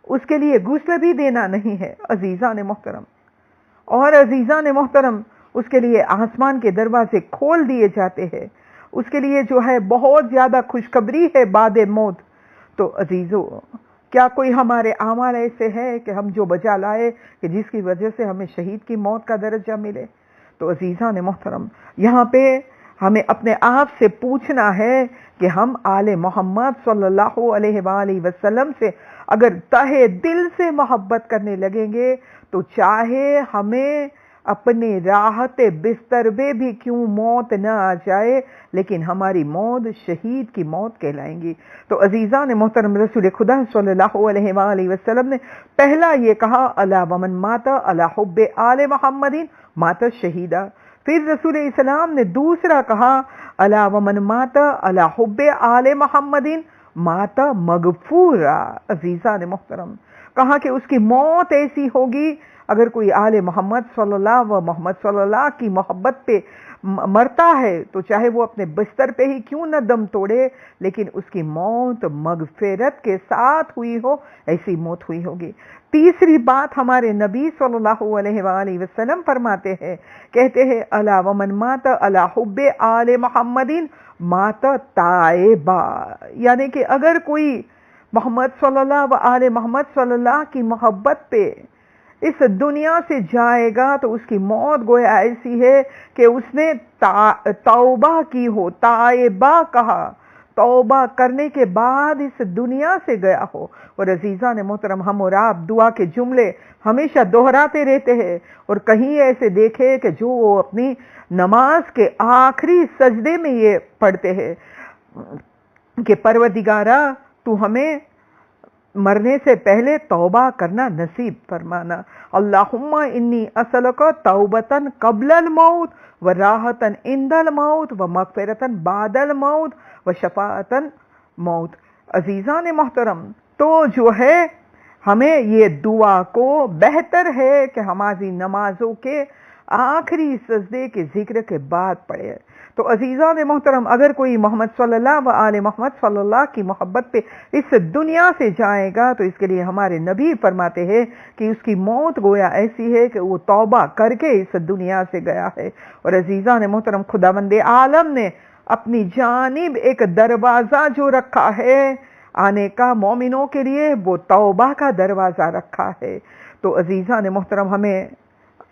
اس کے لیے غسل بھی دینا نہیں ہے عزیزان محترم، اور عزیزان محترم اس کے لیے آسمان کے دروازے کھول دیے جاتے ہیں، اس کے لیے جو ہے بہت زیادہ خوشخبری ہے بعد موت۔ تو عزیزو، کیا کوئی ہمارے اعمال ایسے ہے کہ ہم جو بجا لائے کہ جس کی وجہ سے ہمیں شہید کی موت کا درجہ ملے؟ تو عزیزان محترم، یہاں پہ ہمیں اپنے آپ سے پوچھنا ہے کہ ہم آل محمد صلی اللہ علیہ وآلہ وسلم سے اگر تہہ دل سے محبت کرنے لگیں گے تو چاہے ہمیں اپنے راحت بستر میں بھی کیوں موت نہ آ جائے، لیکن ہماری موت شہید کی موت کہلائیں گی۔ تو عزیزان محترم، رسول خدا صلی اللہ علیہ وآلہ وسلم نے پہلا یہ کہا الا ومن مات علی حب آل محمد مات شہیدا، پھر رسول اسلام نے دوسرا کہا الا ومن مات علی حب آل محمد مات مغفورا۔ عزیزان محترم، کہا کہ اس کی موت ایسی ہوگی، اگر کوئی آل محمد صلی اللہ کی محبت پہ مرتا ہے تو چاہے وہ اپنے بستر پہ ہی کیوں نہ دم توڑے، لیکن اس کی موت مغفرت کے ساتھ ہوئی ہو، ایسی موت ہوئی ہوگی۔ تیسری بات ہمارے نبی صلی اللہ علیہ وآلہ وسلم فرماتے ہیں، کہتے ہیں الا ومن مات علی حب آل محمد مات تائبا، یعنی کہ اگر کوئی محمد صلی اللہ و آل محمد صلی اللہ کی محبت پہ اس دنیا سے جائے گا تو اس کی موت گویا ایسی ہے کہ اس نے توبہ کی ہو، تائبہ کہا، توبہ کرنے کے بعد اس دنیا سے گیا ہو۔ اور عزیزان محترم، ہم اور آپ دعا کے جملے ہمیشہ دہراتے رہتے ہیں، اور کہیں ایسے دیکھے کہ جو وہ اپنی نماز کے آخری سجدے میں یہ پڑھتے ہیں کہ پروردگارہ تو ہمیں مرنے سے پہلے توبہ کرنا نصیب فرمانا، اللہم انی اسألک توبتاً قبل الموت و راحتاً عند الموت و مغفرتاً بعد الموت و شفاعتاً موت۔ عزیزان محترم، تو جو ہے ہمیں یہ دعا کو بہتر ہے کہ ہماری نمازوں کے آخری سجدے کے ذکر کے بعد پڑھے۔ تو عزیزان محترم، اگر کوئی محمد صلی اللہ و آل محمد صلی اللہ کی محبت پہ اس دنیا سے جائے گا تو اس کے لیے ہمارے نبی فرماتے ہیں کہ اس کی موت گویا ایسی ہے کہ وہ توبہ کر کے اس دنیا سے گیا ہے۔ اور عزیزان محترم، خداوند عالم نے اپنی جانب ایک دروازہ جو رکھا ہے آنے کا مومنوں کے لیے، وہ توبہ کا دروازہ رکھا ہے۔ تو عزیزان محترم، ہمیں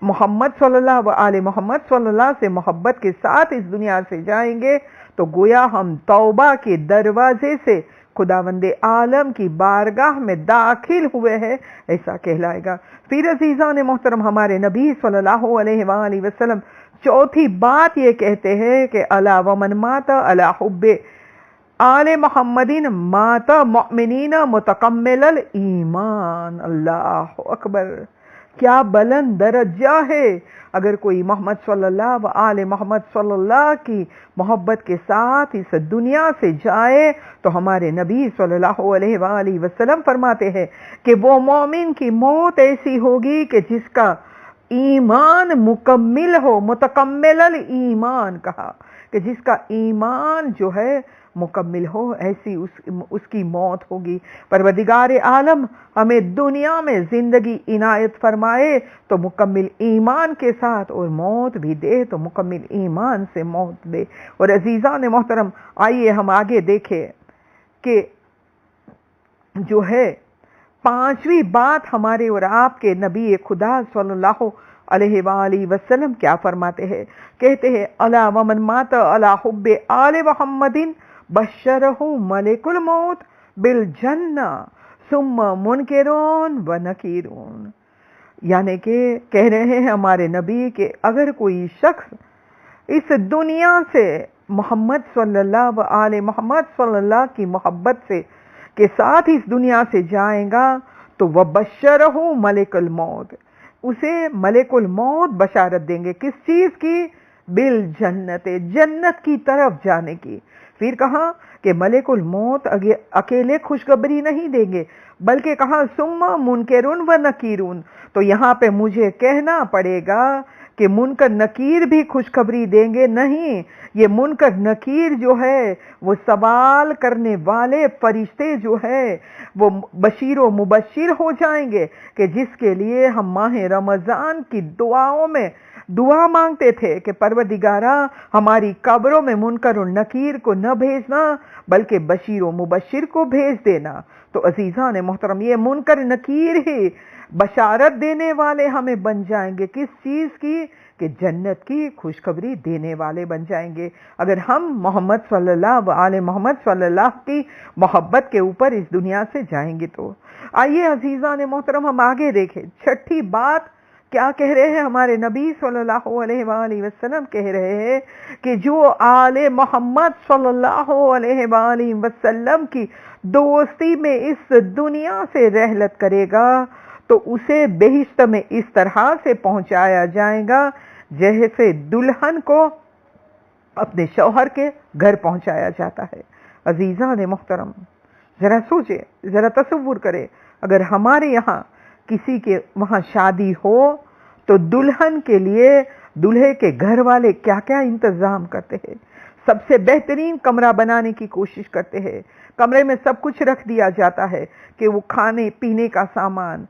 محمد صلی اللہ و آل محمد صلی اللہ سے محبت کے ساتھ اس دنیا سے جائیں گے تو گویا ہم توبہ کے دروازے سے خداوند عالم کی بارگاہ میں داخل ہوئے ہیں، ایسا کہلائے گا۔ پھر عزیزان محترم، ہمارے نبی صلی اللہ علیہ وآلہ وسلم چوتھی بات یہ کہتے ہیں کہ الا ومن مات علی حب آل محمد مات مؤمنین متکمل الایمان۔ اللہ اکبر، کیا بلند درجہ ہے! اگر کوئی محمد صلی اللہ و آل محمد صلی اللہ کی محبت کے ساتھ اس دنیا سے جائے تو ہمارے نبی صلی اللہ علیہ وآلہ وسلم فرماتے ہیں کہ وہ مومن کی موت ایسی ہوگی کہ جس کا ایمان مکمل ہو، متکمل الایمان کہا کہ جس کا ایمان جو ہے مکمل ہو، ایسی اس کی موت ہوگی۔ پروردگار عالم ہمیں دنیا میں زندگی عنایت فرمائے تو مکمل ایمان کے ساتھ، اور موت بھی دے تو مکمل ایمان سے موت دے۔ اور عزیزان محترم، آئیے ہم آگے دیکھیں کہ جو ہے پانچویں بات ہمارے اور آپ کے نبی خدا صلی اللہ علیہ وآلہ وسلم کیا فرماتے ہیں، کہتے ہیں الا ومن مات علی حب آل محمد بشرہ ملک الموت بالجنہ ثم منکرون و نکیرون، یعنی کہ کہہ رہے ہیں ہمارے نبی کہ اگر کوئی شخص اس دنیا سے محمد صلی اللہ و آل محمد صلی اللہ کی محبت سے کے ساتھ اس دنیا سے جائیں گا تو وہ بشرہ ملک الموت، اسے ملک الموت بشارت دیں گے، کس چیز کی؟ بالجنت، جنت کی طرف جانے کی۔ پھر کہا کہ ملک الموت اکیلے خوشخبری نہیں دیں گے، بلکہ کہا ثم منکرون و نکیرون، تو یہاں پہ مجھے کہنا پڑے گا کہ منکر نکیر بھی خوشخبری دیں گے؟ نہیں، یہ منکر نکیر جو ہے وہ سوال کرنے والے فرشتے جو ہے وہ بشیر و مبشر ہو جائیں گے کہ جس کے لیے ہم ماہ رمضان کی دعاؤں میں دعا مانگتے تھے کہ پروردگارہ ہماری قبروں میں منکر و نکیر کو نہ بھیجنا بلکہ بشیر و مبشر کو بھیج دینا۔ تو عزیزان محترم، یہ منکر نکیر ہی بشارت دینے والے ہمیں بن جائیں گے، کس چیز کی؟ کہ جنت کی خوشخبری دینے والے بن جائیں گے اگر ہم محمد صلی اللہ و آل محمد صلی اللہ کی محبت کے اوپر اس دنیا سے جائیں گے۔ تو آئیے عزیزان محترم ہم آگے دیکھیں، چھٹی بات کیا کہہ رہے ہیں ہمارے نبی صلی اللہ علیہ وآلہ وسلم، کہہ رہے ہیں کہ جو آل محمد صلی اللہ علیہ وآلہ وسلم کی دوستی میں اس دنیا سے رحلت کرے گا تو اسے بہشت میں اس طرح سے پہنچایا جائے گا جیسے دلہن کو اپنے شوہر کے گھر پہنچایا جاتا ہے۔ عزیزان محترم، ذرا سوچے، ذرا تصور کرے، اگر ہمارے یہاں کسی کے وہاں شادی ہو تو دلہن کے لیے دلہے کے گھر والے کیا کیا انتظام کرتے ہیں؟ سب سے بہترین کمرہ بنانے کی کوشش کرتے ہیں، کمرے میں سب کچھ رکھ دیا جاتا ہے کہ وہ کھانے پینے کا سامان،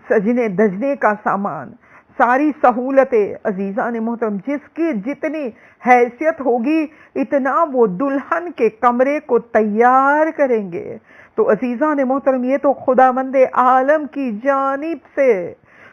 سجنے دجنے کا سامان، ساری سہولتیں عزیزان محترم جس کی جتنی حیثیت ہوگی اتنا وہ دلہن کے کمرے کو تیار کریں گے۔ تو عزیزان محترم یہ تو خداوند عالم کی جانب سے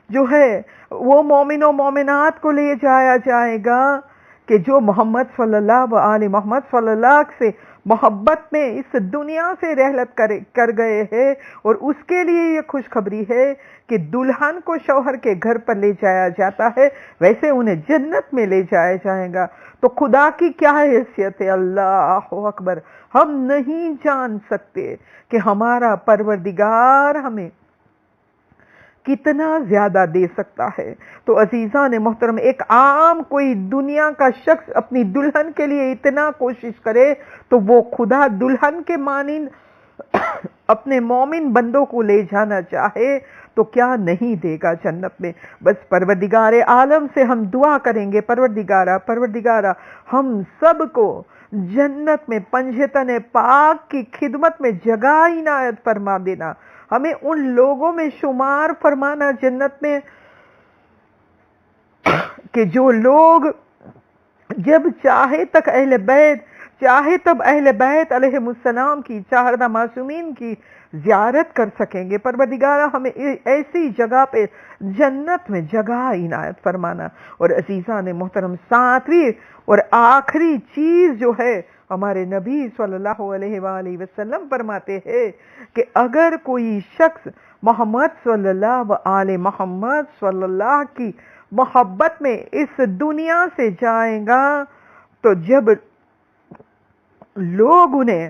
جو ہے وہ مومن و مومنات کو لے جایا جائے گا کہ جو محمد صلی اللہ علیہ محمد صلی اللہ سے محبت میں اس دنیا سے رحلت کر گئے ہیں، اور اس کے لیے یہ خوشخبری ہے کہ دلہن کو شوہر کے گھر پر لے جایا جاتا ہے، ویسے انہیں جنت میں لے جایا جائے گا۔ تو خدا کی کیا حیثیت ہے، اللہ اکبر! ہم نہیں جان سکتے کہ ہمارا پروردگار ہمیں کتنا زیادہ دے سکتا ہے۔ تو عزیزان محترم ایک عام کوئی دنیا کا شخص اپنی دلہن کے لیے اتنا کوشش کرے تو وہ خدا دلہن کے مانند اپنے مومن بندوں کو لے جانا چاہے تو کیا نہیں دے گا جنت میں۔ بس پروردگار عالم سے ہم دعا کریں گے، پروردگارہ ہم سب کو جنت میں پنجتن پاک کی خدمت میں جگہ عنایت فرما دینا، ہمیں ان لوگوں میں شمار فرمانا جنت میں کہ جو لوگ جب چاہے تک چاہے تب اہل بیت علیہ السلام کی چاردہ معصومین کی زیارت کر سکیں گے۔ پروردگارہ ہمیں ایسی جگہ پہ جنت میں جگہ عنایت فرمانا۔ اور عزیزان محترم ساتویں اور آخری چیز جو ہے ہمارے نبی صلی اللہ علیہ وآلہ وسلم فرماتے ہیں کہ اگر کوئی شخص محمد صلی اللہ کی محبت میں اس دنیا سے جائے گا تو جب لوگ انہیں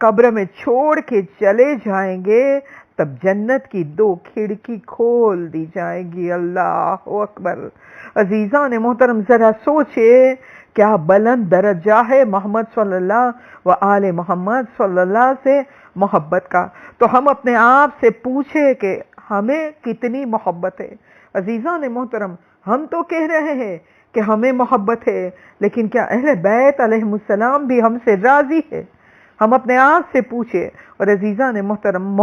قبر میں چھوڑ کے چلے جائیں گے تب جنت کی 2 کھڑکی کھول دی جائے گی، اللہ اکبر۔ عزیزان محترم ذرا سوچے کیا بلند درجہ ہے محمد صلی اللہ و آل محمد صلی اللہ سے محبت کا۔ تو ہم اپنے آپ سے پوچھیں کہ ہمیں کتنی محبت ہے۔ عزیزان محترم ہم تو کہہ رہے ہیں کہ ہمیں محبت ہے، لیکن کیا اہل بیت علیہ السلام بھی ہم سے راضی ہے؟ ہم اپنے آپ سے پوچھیں۔ اور عزیزان محترم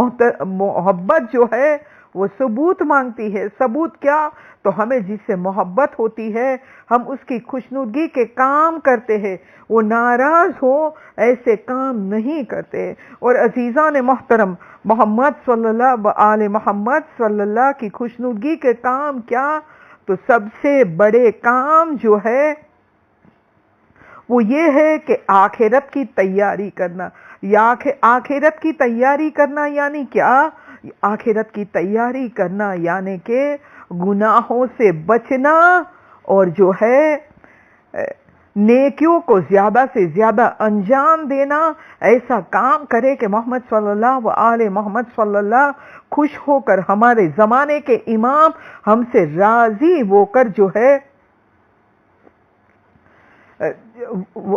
محبت جو ہے وہ ثبوت مانگتی ہے۔ ثبوت کیا؟ تو ہمیں جس سے محبت ہوتی ہے ہم اس کی خوشنودگی کے کام کرتے ہیں، وہ ناراض ہو ایسے کام نہیں کرتے۔ اور عزیزان محترم محمد صلی اللہ علیہ محمد صلی اللہ کی خوشنودگی کے کام کیا؟ تو سب سے بڑے کام جو ہے وہ یہ ہے کہ آخرت کی تیاری کرنا۔ یا آخرت کی تیاری کرنا یعنی کیا؟ آخرت کی تیاری کرنا یعنی کہ گناہوں سے بچنا اور جو ہے نیکیوں کو زیادہ سے زیادہ انجام دینا۔ ایسا کام کرے کہ محمد صلی اللہ علیہ محمد صلی اللہ خوش ہو کر، ہمارے زمانے کے امام ہم سے راضی ہو کر جو ہے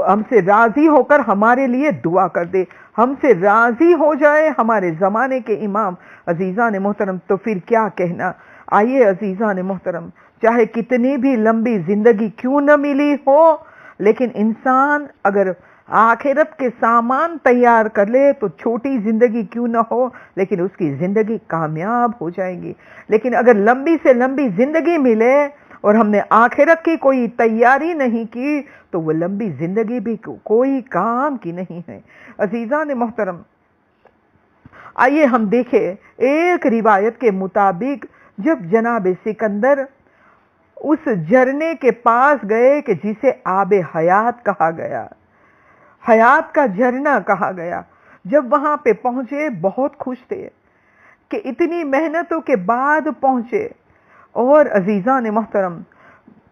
ہم سے راضی ہو کر ہمارے لیے دعا کر دے، ہم سے راضی ہو جائے ہمارے زمانے کے امام۔ عزیزان محترم تو پھر کیا کہنا۔ آئیے عزیزان محترم چاہے کتنی بھی لمبی زندگی کیوں نہ ملی ہو، لیکن انسان اگر آخرت کے سامان تیار کر لے تو چھوٹی زندگی کیوں نہ ہو لیکن اس کی زندگی کامیاب ہو جائے گی۔ لیکن اگر لمبی سے لمبی زندگی ملے اور ہم نے آخرت کی کوئی تیاری نہیں کی تو وہ لمبی زندگی بھی کوئی کام کی نہیں ہے۔ عزیزان محترم آئیے ہم دیکھیں ایک روایت کے مطابق جب جناب سکندر اس جھرنے کے پاس گئے کہ جسے آب حیات کہا گیا، حیات کا جھرنا کہا گیا، جب وہاں پہ پہنچے بہت خوش تھے کہ اتنی محنتوں کے بعد پہنچے۔ اور عزیزان محترم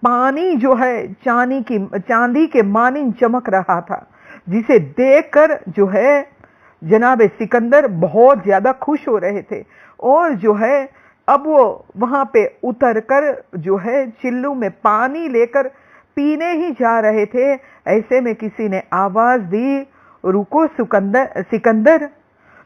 پانی جو ہے چاندی کے مانند چمک رہا تھا، جسے دیکھ کر جو ہے جناب سکندر بہت زیادہ خوش ہو رہے تھے۔ اور جو ہے اب وہ وہاں پہ اتر کر جو ہے چلو میں پانی لے کر پینے ہی جا رہے تھے، ایسے میں کسی نے آواز دی رکو سکندر۔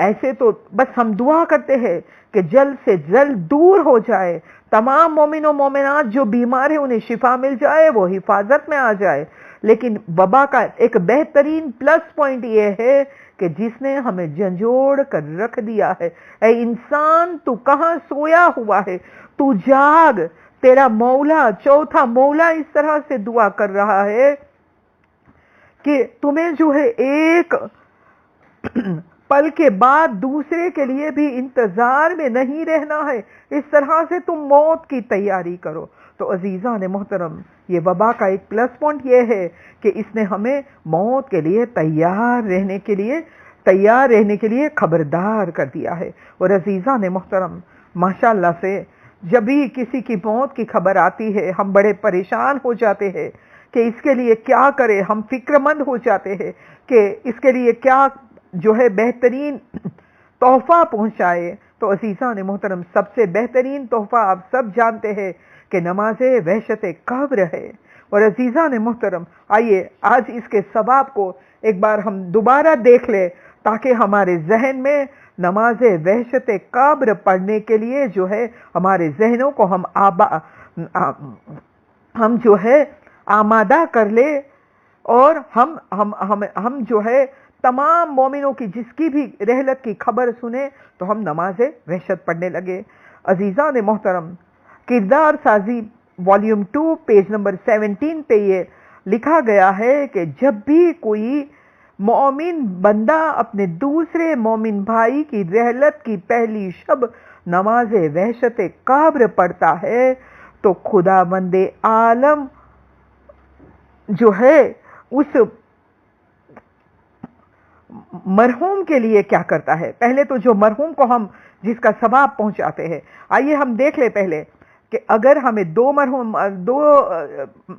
ایسے تو بس ہم دعا کرتے ہیں کہ جلد سے جلد دور ہو جائے، تمام مومن و مومنات جو بیمار ہیں انہیں شفا مل جائے، وہ حفاظت میں آ جائے۔ لیکن وبا کا ایک بہترین پلس پوائنٹ یہ ہے کہ جس نے ہمیں جھنجھوڑ کر رکھ دیا ہے۔ اے انسان، تو کہاں سویا ہوا ہے؟ تو جاگ، تیرا مولا، چوتھا مولا اس طرح سے دعا کر رہا ہے کہ تمہیں جو ہے ایک پل کے بعد دوسرے کے لیے بھی انتظار میں نہیں رہنا ہے، اس طرح سے تم موت کی تیاری کرو۔ تو عزیزان محترم، یہ وبا کا ایک پلس پوائنٹ یہ ہے کہ اس نے ہمیں موت کے لیے تیار رہنے کے لیے خبردار کر دیا ہے۔ اور عزیزان محترم، ماشاءاللہ سے جب بھی کسی کی موت کی خبر آتی ہے ہم بڑے پریشان ہو جاتے ہیں کہ اس کے لیے کیا کرے، ہم فکر مند ہو جاتے ہیں کہ اس کے لیے کیا جو ہے بہترین تحفہ پہنچائے۔ تو عزیزان محترم، سب سے بہترین تحفہ آپ سب جانتے ہیں کہ نماز وحشت قبر ہے۔ اور عزیزان محترم، آئیے آج اس کے ثواب کو ایک بار ہم دوبارہ دیکھ لیں تاکہ ہمارے ذہن میں نماز وحشت قبر پڑھنے کے لیے جو ہے ہمارے ذہنوں کو ہم جو ہے آمادہ کر لے، اور ہم جو ہے تمام مومنوں کی جس کی بھی رحلت کی خبر سنیں تو ہم نماز وحشت پڑھنے لگے۔ عزیزان محترم، کردار سازی والیوم 2 پیج نمبر 17 پہ یہ لکھا گیا ہے کہ جب بھی کوئی مومن بندہ اپنے دوسرے مومن بھائی کی رحلت کی پہلی شب نماز وحشت قبر پڑھتا ہے تو خداوند عالم جو ہے اس مرحوم کے لیے کیا کرتا ہے۔ پہلے تو جو مرحوم کو ہم جس کا ثواب پہنچاتے ہیں، آئیے ہم دیکھ لیں پہلے کہ اگر ہمیں دو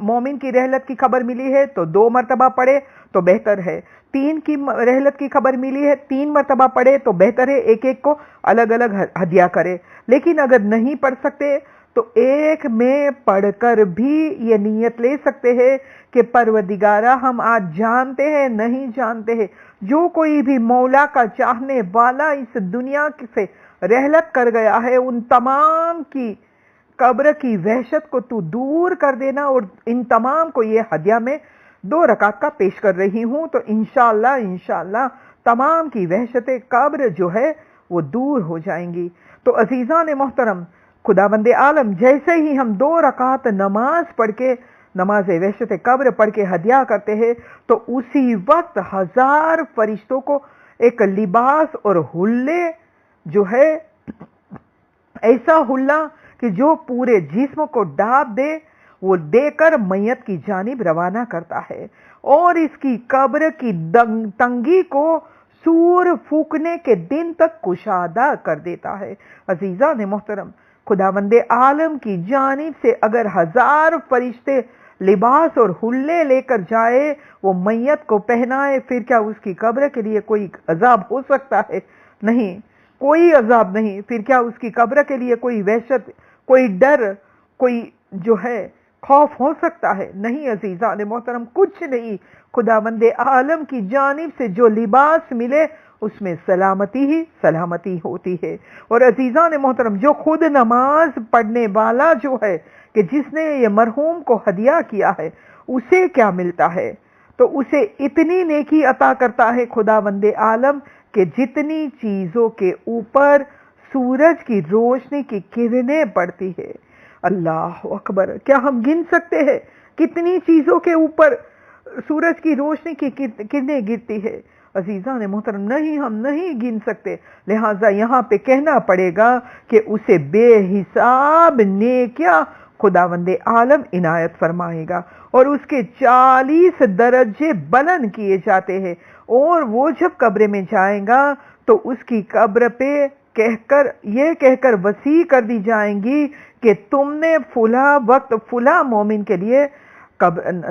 مومن کی رحلت کی خبر ملی ہے تو 2 مرتبہ پڑھے تو بہتر ہے، 3 کی رحلت کی خبر ملی ہے 3 مرتبہ پڑھے تو بہتر ہے، ایک ایک کو الگ الگ ہدیہ کرے۔ لیکن اگر نہیں پڑھ سکتے تو ایک میں پڑھ کر بھی یہ نیت لے سکتے ہیں کہ پروردگارہ، ہم آج جانتے ہیں نہیں جانتے ہیں، جو کوئی بھی مولا کا چاہنے والا اس دنیا سے رحلت کر گیا ہے، ان تمام کی قبر کی وحشت کو تو دور کر دینا، اور ان تمام کو یہ ہدیہ میں 2 رکعت کا پیش کر رہی ہوں، تو انشاءاللہ تمام کی وحشت قبر جو ہے وہ دور ہو جائیں گی۔ تو عزیزان محترم، خداوند عالم جیسے ہی ہم 2 رکعت نماز پڑھ کے، نماز وحشت قبر پڑھ کے ہدیہ کرتے ہیں تو اسی وقت 1000 فرشتوں کو ایک لباس اور حلے جو ہے، ایسا حلہ کہ جو پورے جسم کو ڈھانپ دے، وہ دے کر میت کی جانب روانہ کرتا ہے، اور اس کی قبر کی تنگی کو سور پھونکنے کے دن تک کشادہ کر دیتا ہے۔ عزیزان محترم، خداوند عالم کی جانب سے اگر 1000 فرشتے لباس اور حلے لے کر جائے، وہ میت کو پہنائے، پھر کیا اس کی قبر کے لیے کوئی عذاب ہو سکتا ہے؟ نہیں، کوئی عذاب نہیں۔ پھر کیا اس کی قبر کے لیے کوئی وحشت، کوئی ڈر، کوئی جو ہے خوف ہو سکتا ہے؟ نہیں عزیزان محترم، کچھ نہیں۔ خداوند عالم کی جانب سے جو لباس ملے اس میں سلامتی ہی سلامتی ہوتی ہے۔ اور عزیزان محترم، جو خود نماز پڑھنے والا جو ہے کہ جس نے یہ مرحوم کو ہدیہ کیا ہے، اسے کیا ملتا ہے؟ تو اسے اتنی نیکی عطا کرتا ہے خداوند عالم کہ جتنی چیزوں کے اوپر سورج کی روشنی کی کرنیں پڑتی ہے۔ اللہ اکبر! کیا ہم گن سکتے ہیں کتنی چیزوں کے اوپر سورج کی روشنی کی کرنیں گرتی ہے؟ عزیزان محترم، نہیں، ہم نہیں گن سکتے۔ لہٰذا یہاں پہ کہنا پڑے گا کہ اسے بے حساب نیکیاں خداوند عالم عنایت فرمائے گا، اور اس کے 40 درجے بلند کیے جاتے ہیں، اور وہ جب قبر میں جائیں گا تو اس کی قبر پہ یہ کہہ کر وصیت کر دی جائیں گی کہ تم نے فلاں وقت فلاں مومن کے لیے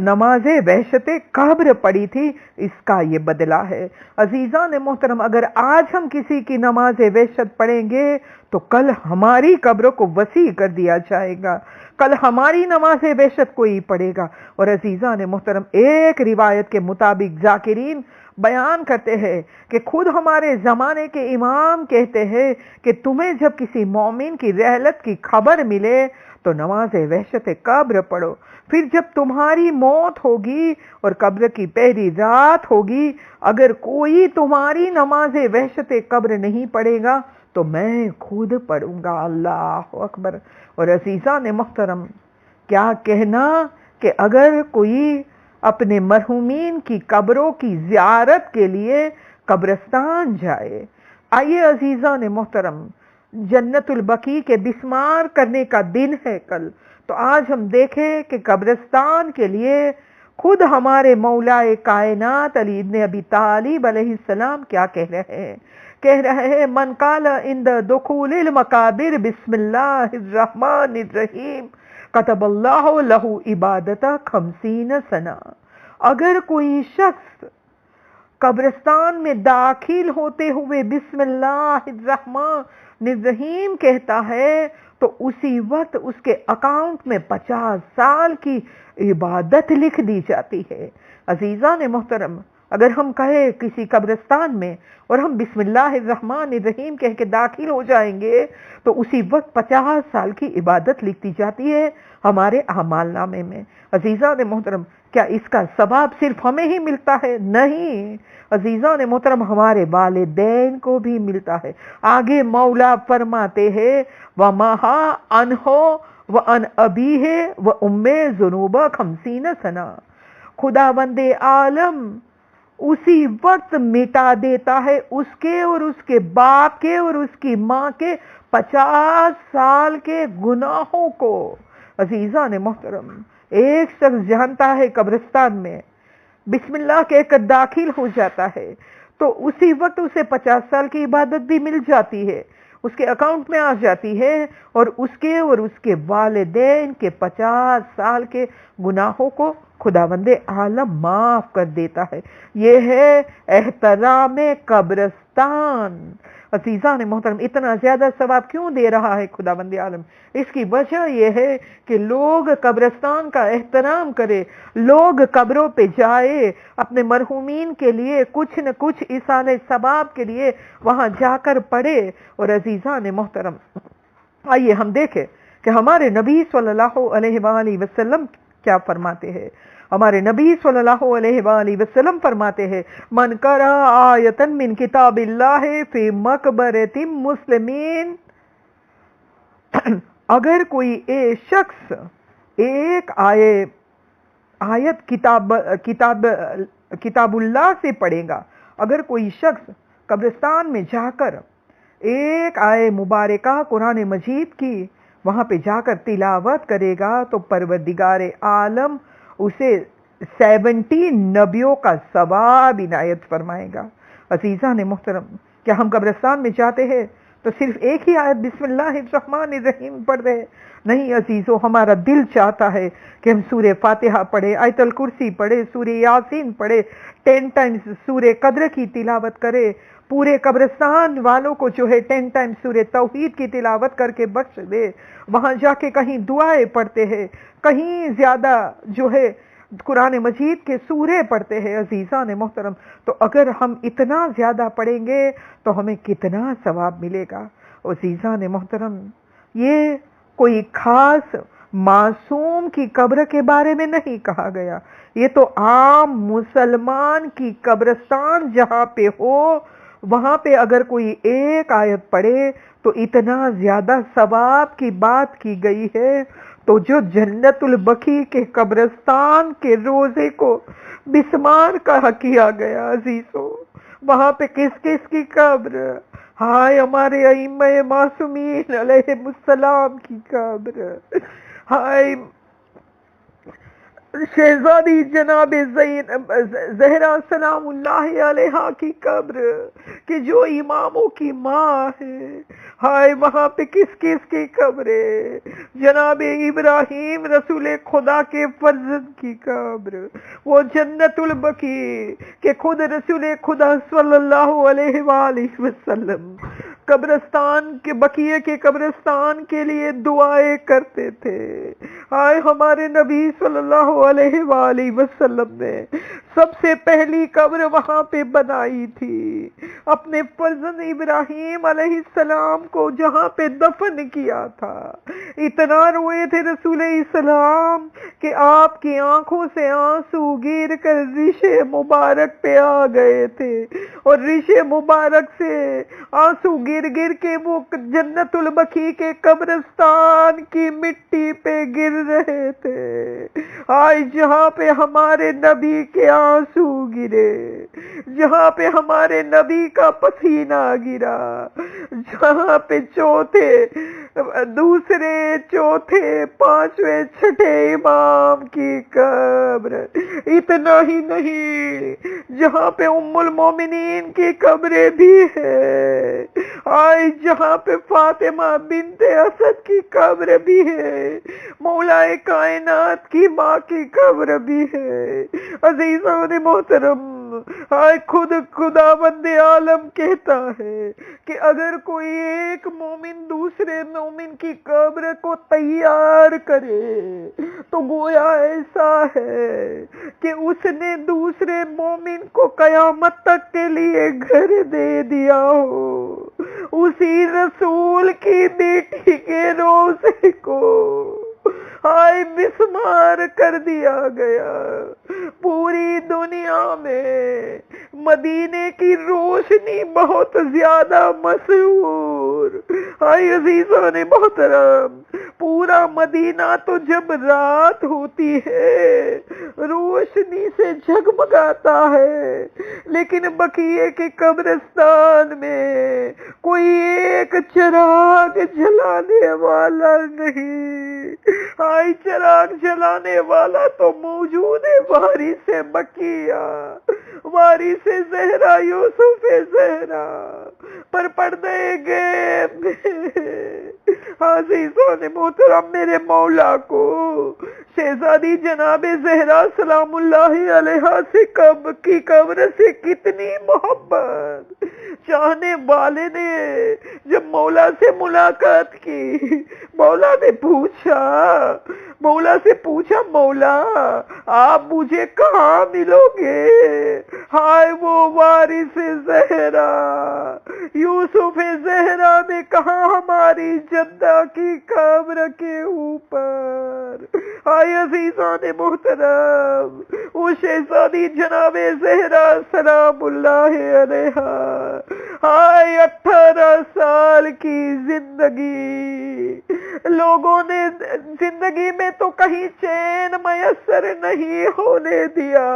نماز وحشت قبر پڑھی تھی، اس کا یہ بدلہ ہے۔ عزیزان محترم، اگر آج ہم کسی کی نماز وحشت پڑھیں گے تو کل ہماری قبر کو وسیع کر دیا جائے گا، کل ہماری نماز وحشت کوئی پڑھے گا۔ اور عزیزان محترم، ایک روایت کے مطابق ذاکرین بیان کرتے ہیں کہ خود ہمارے زمانے کے امام کہتے ہیں کہ تمہیں جب کسی مومن کی رحلت کی خبر ملے تو نماز وحشت قبر پڑھو، پھر جب تمہاری موت ہوگی اور قبر کی پہلی رات ہوگی، اگر کوئی تمہاری نماز وحشت قبر نہیں پڑھے گا تو میں خود پڑھوں گا۔ اللہ اکبر۔ اور عزیزان محترم، کیا کہنا کہ اگر کوئی اپنے مرحومین کی قبروں کی زیارت کے لیے قبرستان جائے۔ آئیے عزیزان محترم، جنت البقیع کے بسمار کرنے کا دن ہے کل، تو آج ہم دیکھیں کہ قبرستان کے لیے خود ہمارے مولا کائنات علی ابن ابی طالب علیہ السلام کیا کہہ رہے ہیں من قال عند دخول المقابر بسم اللہ الرحمن الرحیم کتب اللہ لہ عبادت 50 سنہ۔ اگر کوئی شخص قبرستان میں داخل ہوتے ہوئے بسم اللہ الرحمن الرحیم کہتا ہے تو اسی وقت اس کے اکاؤنٹ میں 50 سال کی عبادت لکھ دی جاتی ہے۔ عزیزان محترم، اگر ہم کہیں کسی قبرستان میں اور ہم بسم اللہ الرحمن الرحیم کہہ کے داخل ہو جائیں گے تو اسی وقت 50 سال کی عبادت لکھ دی جاتی ہے ہمارے اعمال نامے میں۔ عزیزان محترم، کیا اس کا ثواب صرف ہمیں ہی ملتا ہے؟ نہیں عزیزان محترم، ہمارے والدین کو بھی ملتا ہے۔ آگے مولا فرماتے ہیں وَمَحَا عَنْهُ وَعَنْ أَبِيهِ وَأُمِّهِ ذُنُوبَ 50 سنہ۔ خداوند عالم اسی وقت مٹا دیتا ہے اس کے اور اس کے باپ کے اور اس کی ماں کے 50 سال کے گناہوں کو۔ عزیزان محترم، ایک شخص جانتا ہے قبرستان میں بسم اللہ کہہ کر داخل ہو جاتا ہے تو اسی وقت اسے 50 سال کی عبادت بھی مل جاتی ہے، اس کے اکاؤنٹ میں آ جاتی ہے، اور اس کے والدین کے 50 سال کے گناہوں کو خداوند عالم معاف کر دیتا ہے۔ یہ ہے احترام قبرستان۔ عزیزان محترم، اتنا زیادہ ثواب کیوں دے رہا ہے خداوند عالم؟ اس کی وجہ یہ ہے کہ لوگ قبرستان کا احترام کرے، لوگ قبروں پہ جائے، اپنے مرحومین کے لیے کچھ نہ کچھ ایصال ثواب کے لیے وہاں جا کر پڑھے۔ اور عزیزان محترم، آئیے ہم دیکھیں کہ ہمارے نبی صلی اللہ علیہ وآلہ وسلم کیا فرماتے ہیں۔ ہمارے نبی صلی اللہ علیہ وآلہ وسلم فرماتے ہیں من قرأ آیۃ من کتاب اللہ فی مقبرۃ مسلمین، اگر کوئی ایک شخص ایک آیت کتاب اللہ سے پڑھے گا، اگر کوئی شخص قبرستان میں جا کر ایک آیت مبارکہ قرآن مجید کی وہاں پہ جا کر تلاوت کرے گا تو پروردگار عالم اسے 70 نبیوں کا ثواب عنایت فرمائے گا۔ عزیزان محترم، کیا ہم قبرستان میں جاتے ہیں تو صرف ایک ہی آیت بسم اللہ الرحمن الرحیم پڑھ رہے؟ نہیں عزیزو، ہمارا دل چاہتا ہے کہ ہم سورہ فاتحہ پڑھے، آیت الکرسی پڑھے، سورہ یاسین پڑھے، 10 ٹائمز سورہ قدر کی تلاوت کرے، پورے قبرستان والوں کو جو ہے 10 ٹائمز سورہ توحید کی تلاوت کر کے بخش دے۔ وہاں جا کے کہیں دعائیں پڑھتے ہیں، کہیں زیادہ جو ہے قرآن مجید کے سورے پڑھتے ہیں۔ عزیزان محترم، تو اگر ہم اتنا زیادہ پڑھیں گے تو ہمیں کتنا ثواب ملے گا۔ عزیزان محترم، یہ کوئی خاص معصوم کی قبر کے بارے میں نہیں کہا گیا، یہ تو عام مسلمان کی قبرستان جہاں پہ ہو وہاں پہ اگر کوئی ایک آیت پڑھے تو اتنا زیادہ ثواب کی بات کی گئی ہے۔ تو جو جنت البقیع کے قبرستان کے روزے کو بسمار کہا کیا گیا عزیزو، وہاں پہ کس کس کی قبر؟ ہائے ہمارے ائمہ معصومین علیہم السلام کی قبر، ہائے شہزادی جناب زہرا سلام اللہ علیہا کی قبر کہ جو اماموں کی ماں ہے، ہائے وہاں پہ کس کس کی قبریں؟ جناب ابراہیم رسول خدا کے فرزند کی قبر، وہ جنت البقیع کہ خود رسول خدا صلی اللہ علیہ وآلہ وسلم قبرستان کے بقیع کے قبرستان کے لیے دعائیں کرتے تھے۔ آئے ہمارے نبی صلی اللہ علیہ وآلہ وسلم نے سب سے پہلی قبر وہاں پہ بنائی تھی، اپنے فرزند ابراہیم علیہ السلام کو جہاں پہ دفن کیا تھا۔ اتنا روئے تھے رسول اسلام کہ آپ کی آنکھوں سے آنسو گر کر ریش مبارک پہ آ گئے تھے، اور ریش مبارک سے آنسو گر گر کے وہ جنت البقیع کے قبرستان کی مٹی پہ گر رہے تھے۔ آج جہاں پہ ہمارے نبی کے آنسو گرے، جہاں پہ ہمارے نبی کا پسینہ گرا، جہاں پہ چوتھے، دوسرے، چوتھے، پانچویں، چھٹے امام کی قبر، اتنا ہی نہیں، جہاں پہ ام المومنین کی قبریں بھی ہے، آج جہاں پہ فاطمہ بنت اسد کی قبر بھی ہے، مولا کائنات کی ماں کی قبر بھی ہے۔ عزیزان محترم، آج خود خداوند عالم کہتا ہے کہ اگر کوئی ایک مومن دوسرے مومن کی قبر کو تیار کرے تو گویا ایسا ہے کہ اس نے دوسرے مومن کو قیامت تک کے لیے گھر دے دیا ہو، اسی رسول کی بیٹی کے روزے کو آئے مسمار کر دیا گیا۔ پوری دنیا میں مدینے کی روشنی بہت زیادہ مشہور۔ آئے عزیزان محترم، پورا مدینہ تو جب رات ہوتی ہے روشنی سے جگمگاتا ہے، لیکن بقیع کے قبرستان میں کوئی ایک چراغ جلانے والا نہیں۔ آئی چراغ جلانے والا تو موجود ہے، وارث بقیہ، وارث زہرا، یوسف زہرا، پر پردے غیب عزیزان محترم میرے مولا کو شہزادی جناب زہرا سلام اللہ علیہا سے کی قبر سے کتنی محبت۔ چاہنے والے نے جب مولا سے ملاقات کی، مولا سے پوچھا مولا آپ مجھے کہاں ملو گے؟ ہائے وہ وارث زہرا، یوسف زہرا نے کہا ہماری جدہ کی قبر کے اوپر۔ ہائے عزیزان محترم، وہ شہزادی جناب زہرا سلام اللہ علیہا، ہائے 18 سال کی زندگی، لوگوں نے زندگی میں تو کہیں چین میسر نہیں ہونے دیا،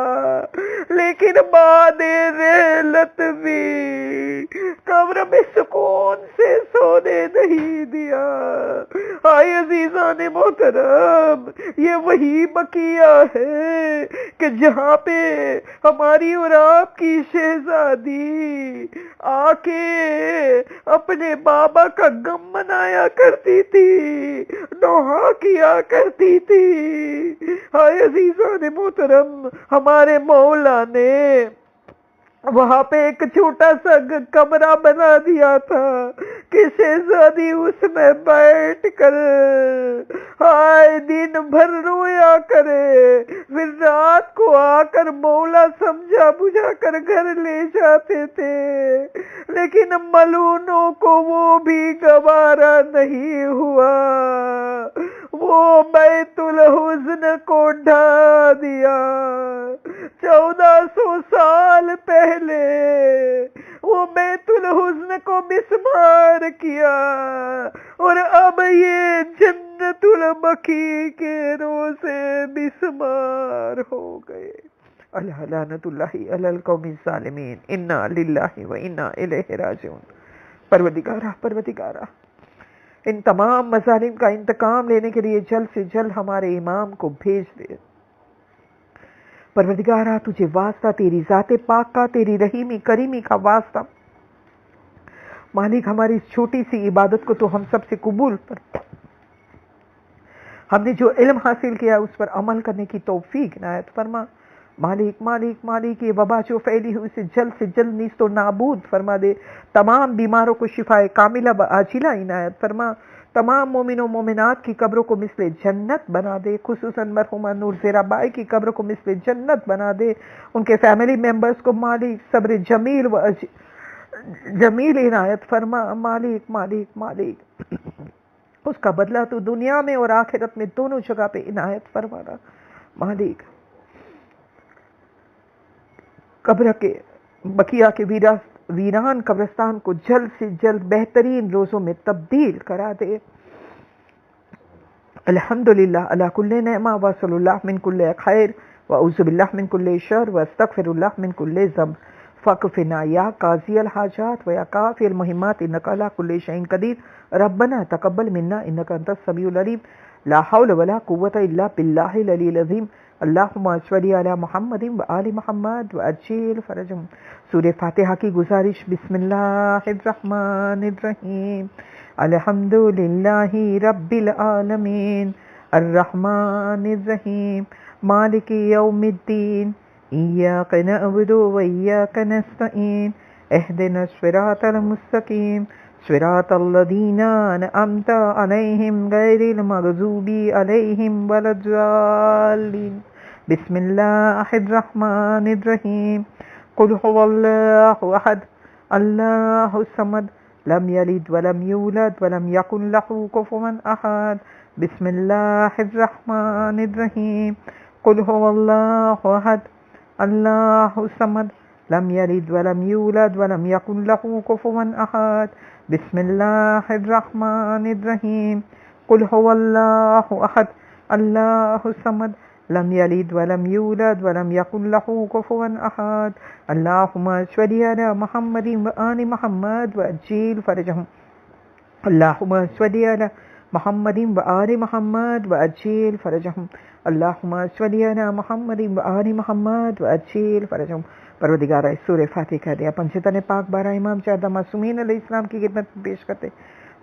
لیکن بعد رحلت بھی قبر میں سکون سے سونے نہیں دیا۔ آئے عزیزان محترم، یہ وہی بقیہ ہے کہ جہاں پہ ہماری اور آپ کی شہزادی آ کے اپنے بابا کا غم منایا کرتی تھی، نوحہ کیا کرتی تھی۔ ہائے عزیزان محترم، ہمارے مولا نے وہاں پہ ایک چھوٹا سا کمرہ بنا دیا تھا کہ شہزادی اس میں بیٹھ کر ہائے دن بھر رویا کرے، پھر رات کو آ کر مولا سمجھا بجھا کر گھر لے جاتے تھے، لیکن ملونوں کو وہ بھی گوارا نہیں ہوا، وہ بیت الحزن کو ڈھا دیا۔ 1400 سال پہلے وہ بیت الحزن کو مسمار کیا، اور اب یہ جنت البقیع کے روزے مسمار ہو گئے۔ اللہ لعنت اللہ علی القوم الظالمین، انا للہ و انا الیہ راجعون۔ پروردگارہ ان تمام مظالم کا انتقام لینے کے لیے جلد سے جلد ہمارے امام کو بھیج دے۔ پروردگارہ تجھے واسطہ، تیری ذات پاک کا، تیری رحیمی کریمی کا واسطہ، مالک ہماری اس چھوٹی سی عبادت کو تو ہم سب سے قبول کر، ہم نے جو علم حاصل کیا اس پر عمل کرنے کی توفیق عنایت فرما۔ مالک یہ وبا جو پھیلی ہوئی اسے جلد نیست و نابود فرما دے، تمام بیماروں کو شفائے کاملہ و عاجلہ عنایت فرما۔ تمام مومن و مومنات کی قبروں کو مثل جنت بنا دے، خصوصاً مرحومہ نور زیرہ بائی کی قبر کو مثل جنت بنا دے، ان کے فیملی ممبرز کو مالک صبر جمیل و جمیل عنایت فرما، مالک مالک مالک اس کا بدلہ تو دنیا میں اور آخرت میں دونوں جگہ پہ عنایت فرمانا مالک۔ قبر کے بقیہ کے ویران قبرستان کو جلد سے جلد بہترین روزوں میں تبدیل کرا دے۔ الحمدللہ علی کل نعمہ و صلی اللہ من کل خیر و اعوذ باللہ من کل شر و استغفر اللہ من کل ذنب فاکفنا یا قاضی الحاجات و یا کافی المہمات انک علی کل شیء قدیر ربنا تقبل منا انک انت السمیع العلیم لا حول ولا قوة الا باللہ العلی العظیم اللہم صلی علی محمد و آل محمد و عجل فرجہم۔ سورہ فاتحہ کی گزارش۔ بسم اللہ الرحمن الرحیم الحمدللہ رب العالمین الرحمن الرحیم مالک یوم الدین ایاک نعبد و ایاک نستعین اہدنا الصراط المستقیم صراط الذین انعمت علیہم غیر المغضوب علیہم ولا الضالین۔ بسم اللہ الرحمن الرحیم قل هو اللہ احد اللہ الصمد لم یلد ولم یولد ولم یکن له کفوا احد۔ بسم اللہ الرحمن الرحیم قل هو اللہ احد اللہ الصمد لم یلد ولم یولد ولم یکن له کفوا احد۔ بسم اللہ الرحمن الرحیم قل هو اللہ احد اللہ الصمد لم یلد ولم یولد ولم یکن له کفوا احد۔ اللہم صلی علی محمد و آل محمد وعجل فرجہم۔ اللہم صلی علی محمد و آل محمد وعجل فرجہم۔ اللہم صلی علی محمد و آل محمد وعجل فرجہم۔ پروردگارہ اس سورہ فاتحہ کہہ دیا پنجتن پاک بارہ امام چہدہ معصومین علیہ السلام کی خدمت میں پیش کرتے،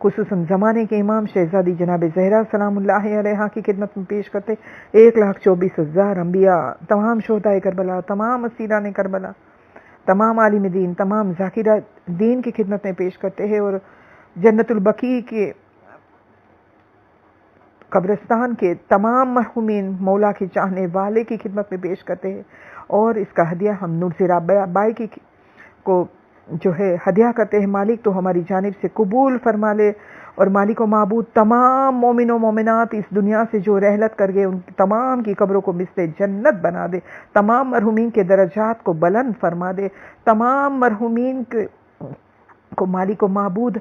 خصوصاً زمانے کے امام شہزادی جناب زہرا سلام اللہ علیہا کی خدمت میں پیش کرتے 1,24,000 انبیاء، تمام شہدائے کربلا، تمام اسیران کربلا، تمام عالم دین، تمام ذاکرہ دین کی خدمت میں پیش کرتے ہیں، اور جنت البقیع کے قبرستان کے تمام مرحومین مولا کے چاہنے والے کی خدمت میں پیش کرتے ہیں، اور اس کا ہدیہ ہم نور زیرہ بائی کی کو جو ہے ہدیہ کرتے ہیں۔ مالک تو ہماری جانب سے قبول فرما لے، اور مالک و معبود تمام مومن و مومنات اس دنیا سے جو رحلت کر گئے ان تمام کی قبروں کو مثل جنت بنا دے، تمام مرحومین کے درجات کو بلند فرما دے، تمام مرحومین کو مالک و معبود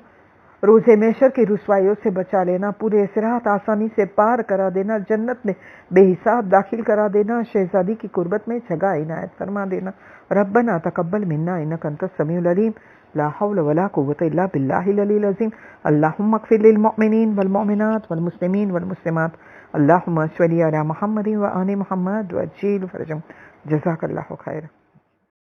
روز محشر کی رسوائیوں سے بچا لینا، پورے صراط آسانی سے پار کرا دینا، جنت میں بے حساب داخل کرا دینا، شہزادی کی قربت میں جگہ عنایت فرما دینا۔ ربنا تقبل منا انک انت السمیع العلیم لا حول ولا قوة الا باللہ العلی العظیم اللہم اغفر للمؤمنین والمؤمنات والمسلمین والمسلمات اللہم صلی علی محمد و آل محمد وعجل فرجہم۔ جزاک اللہ خیر۔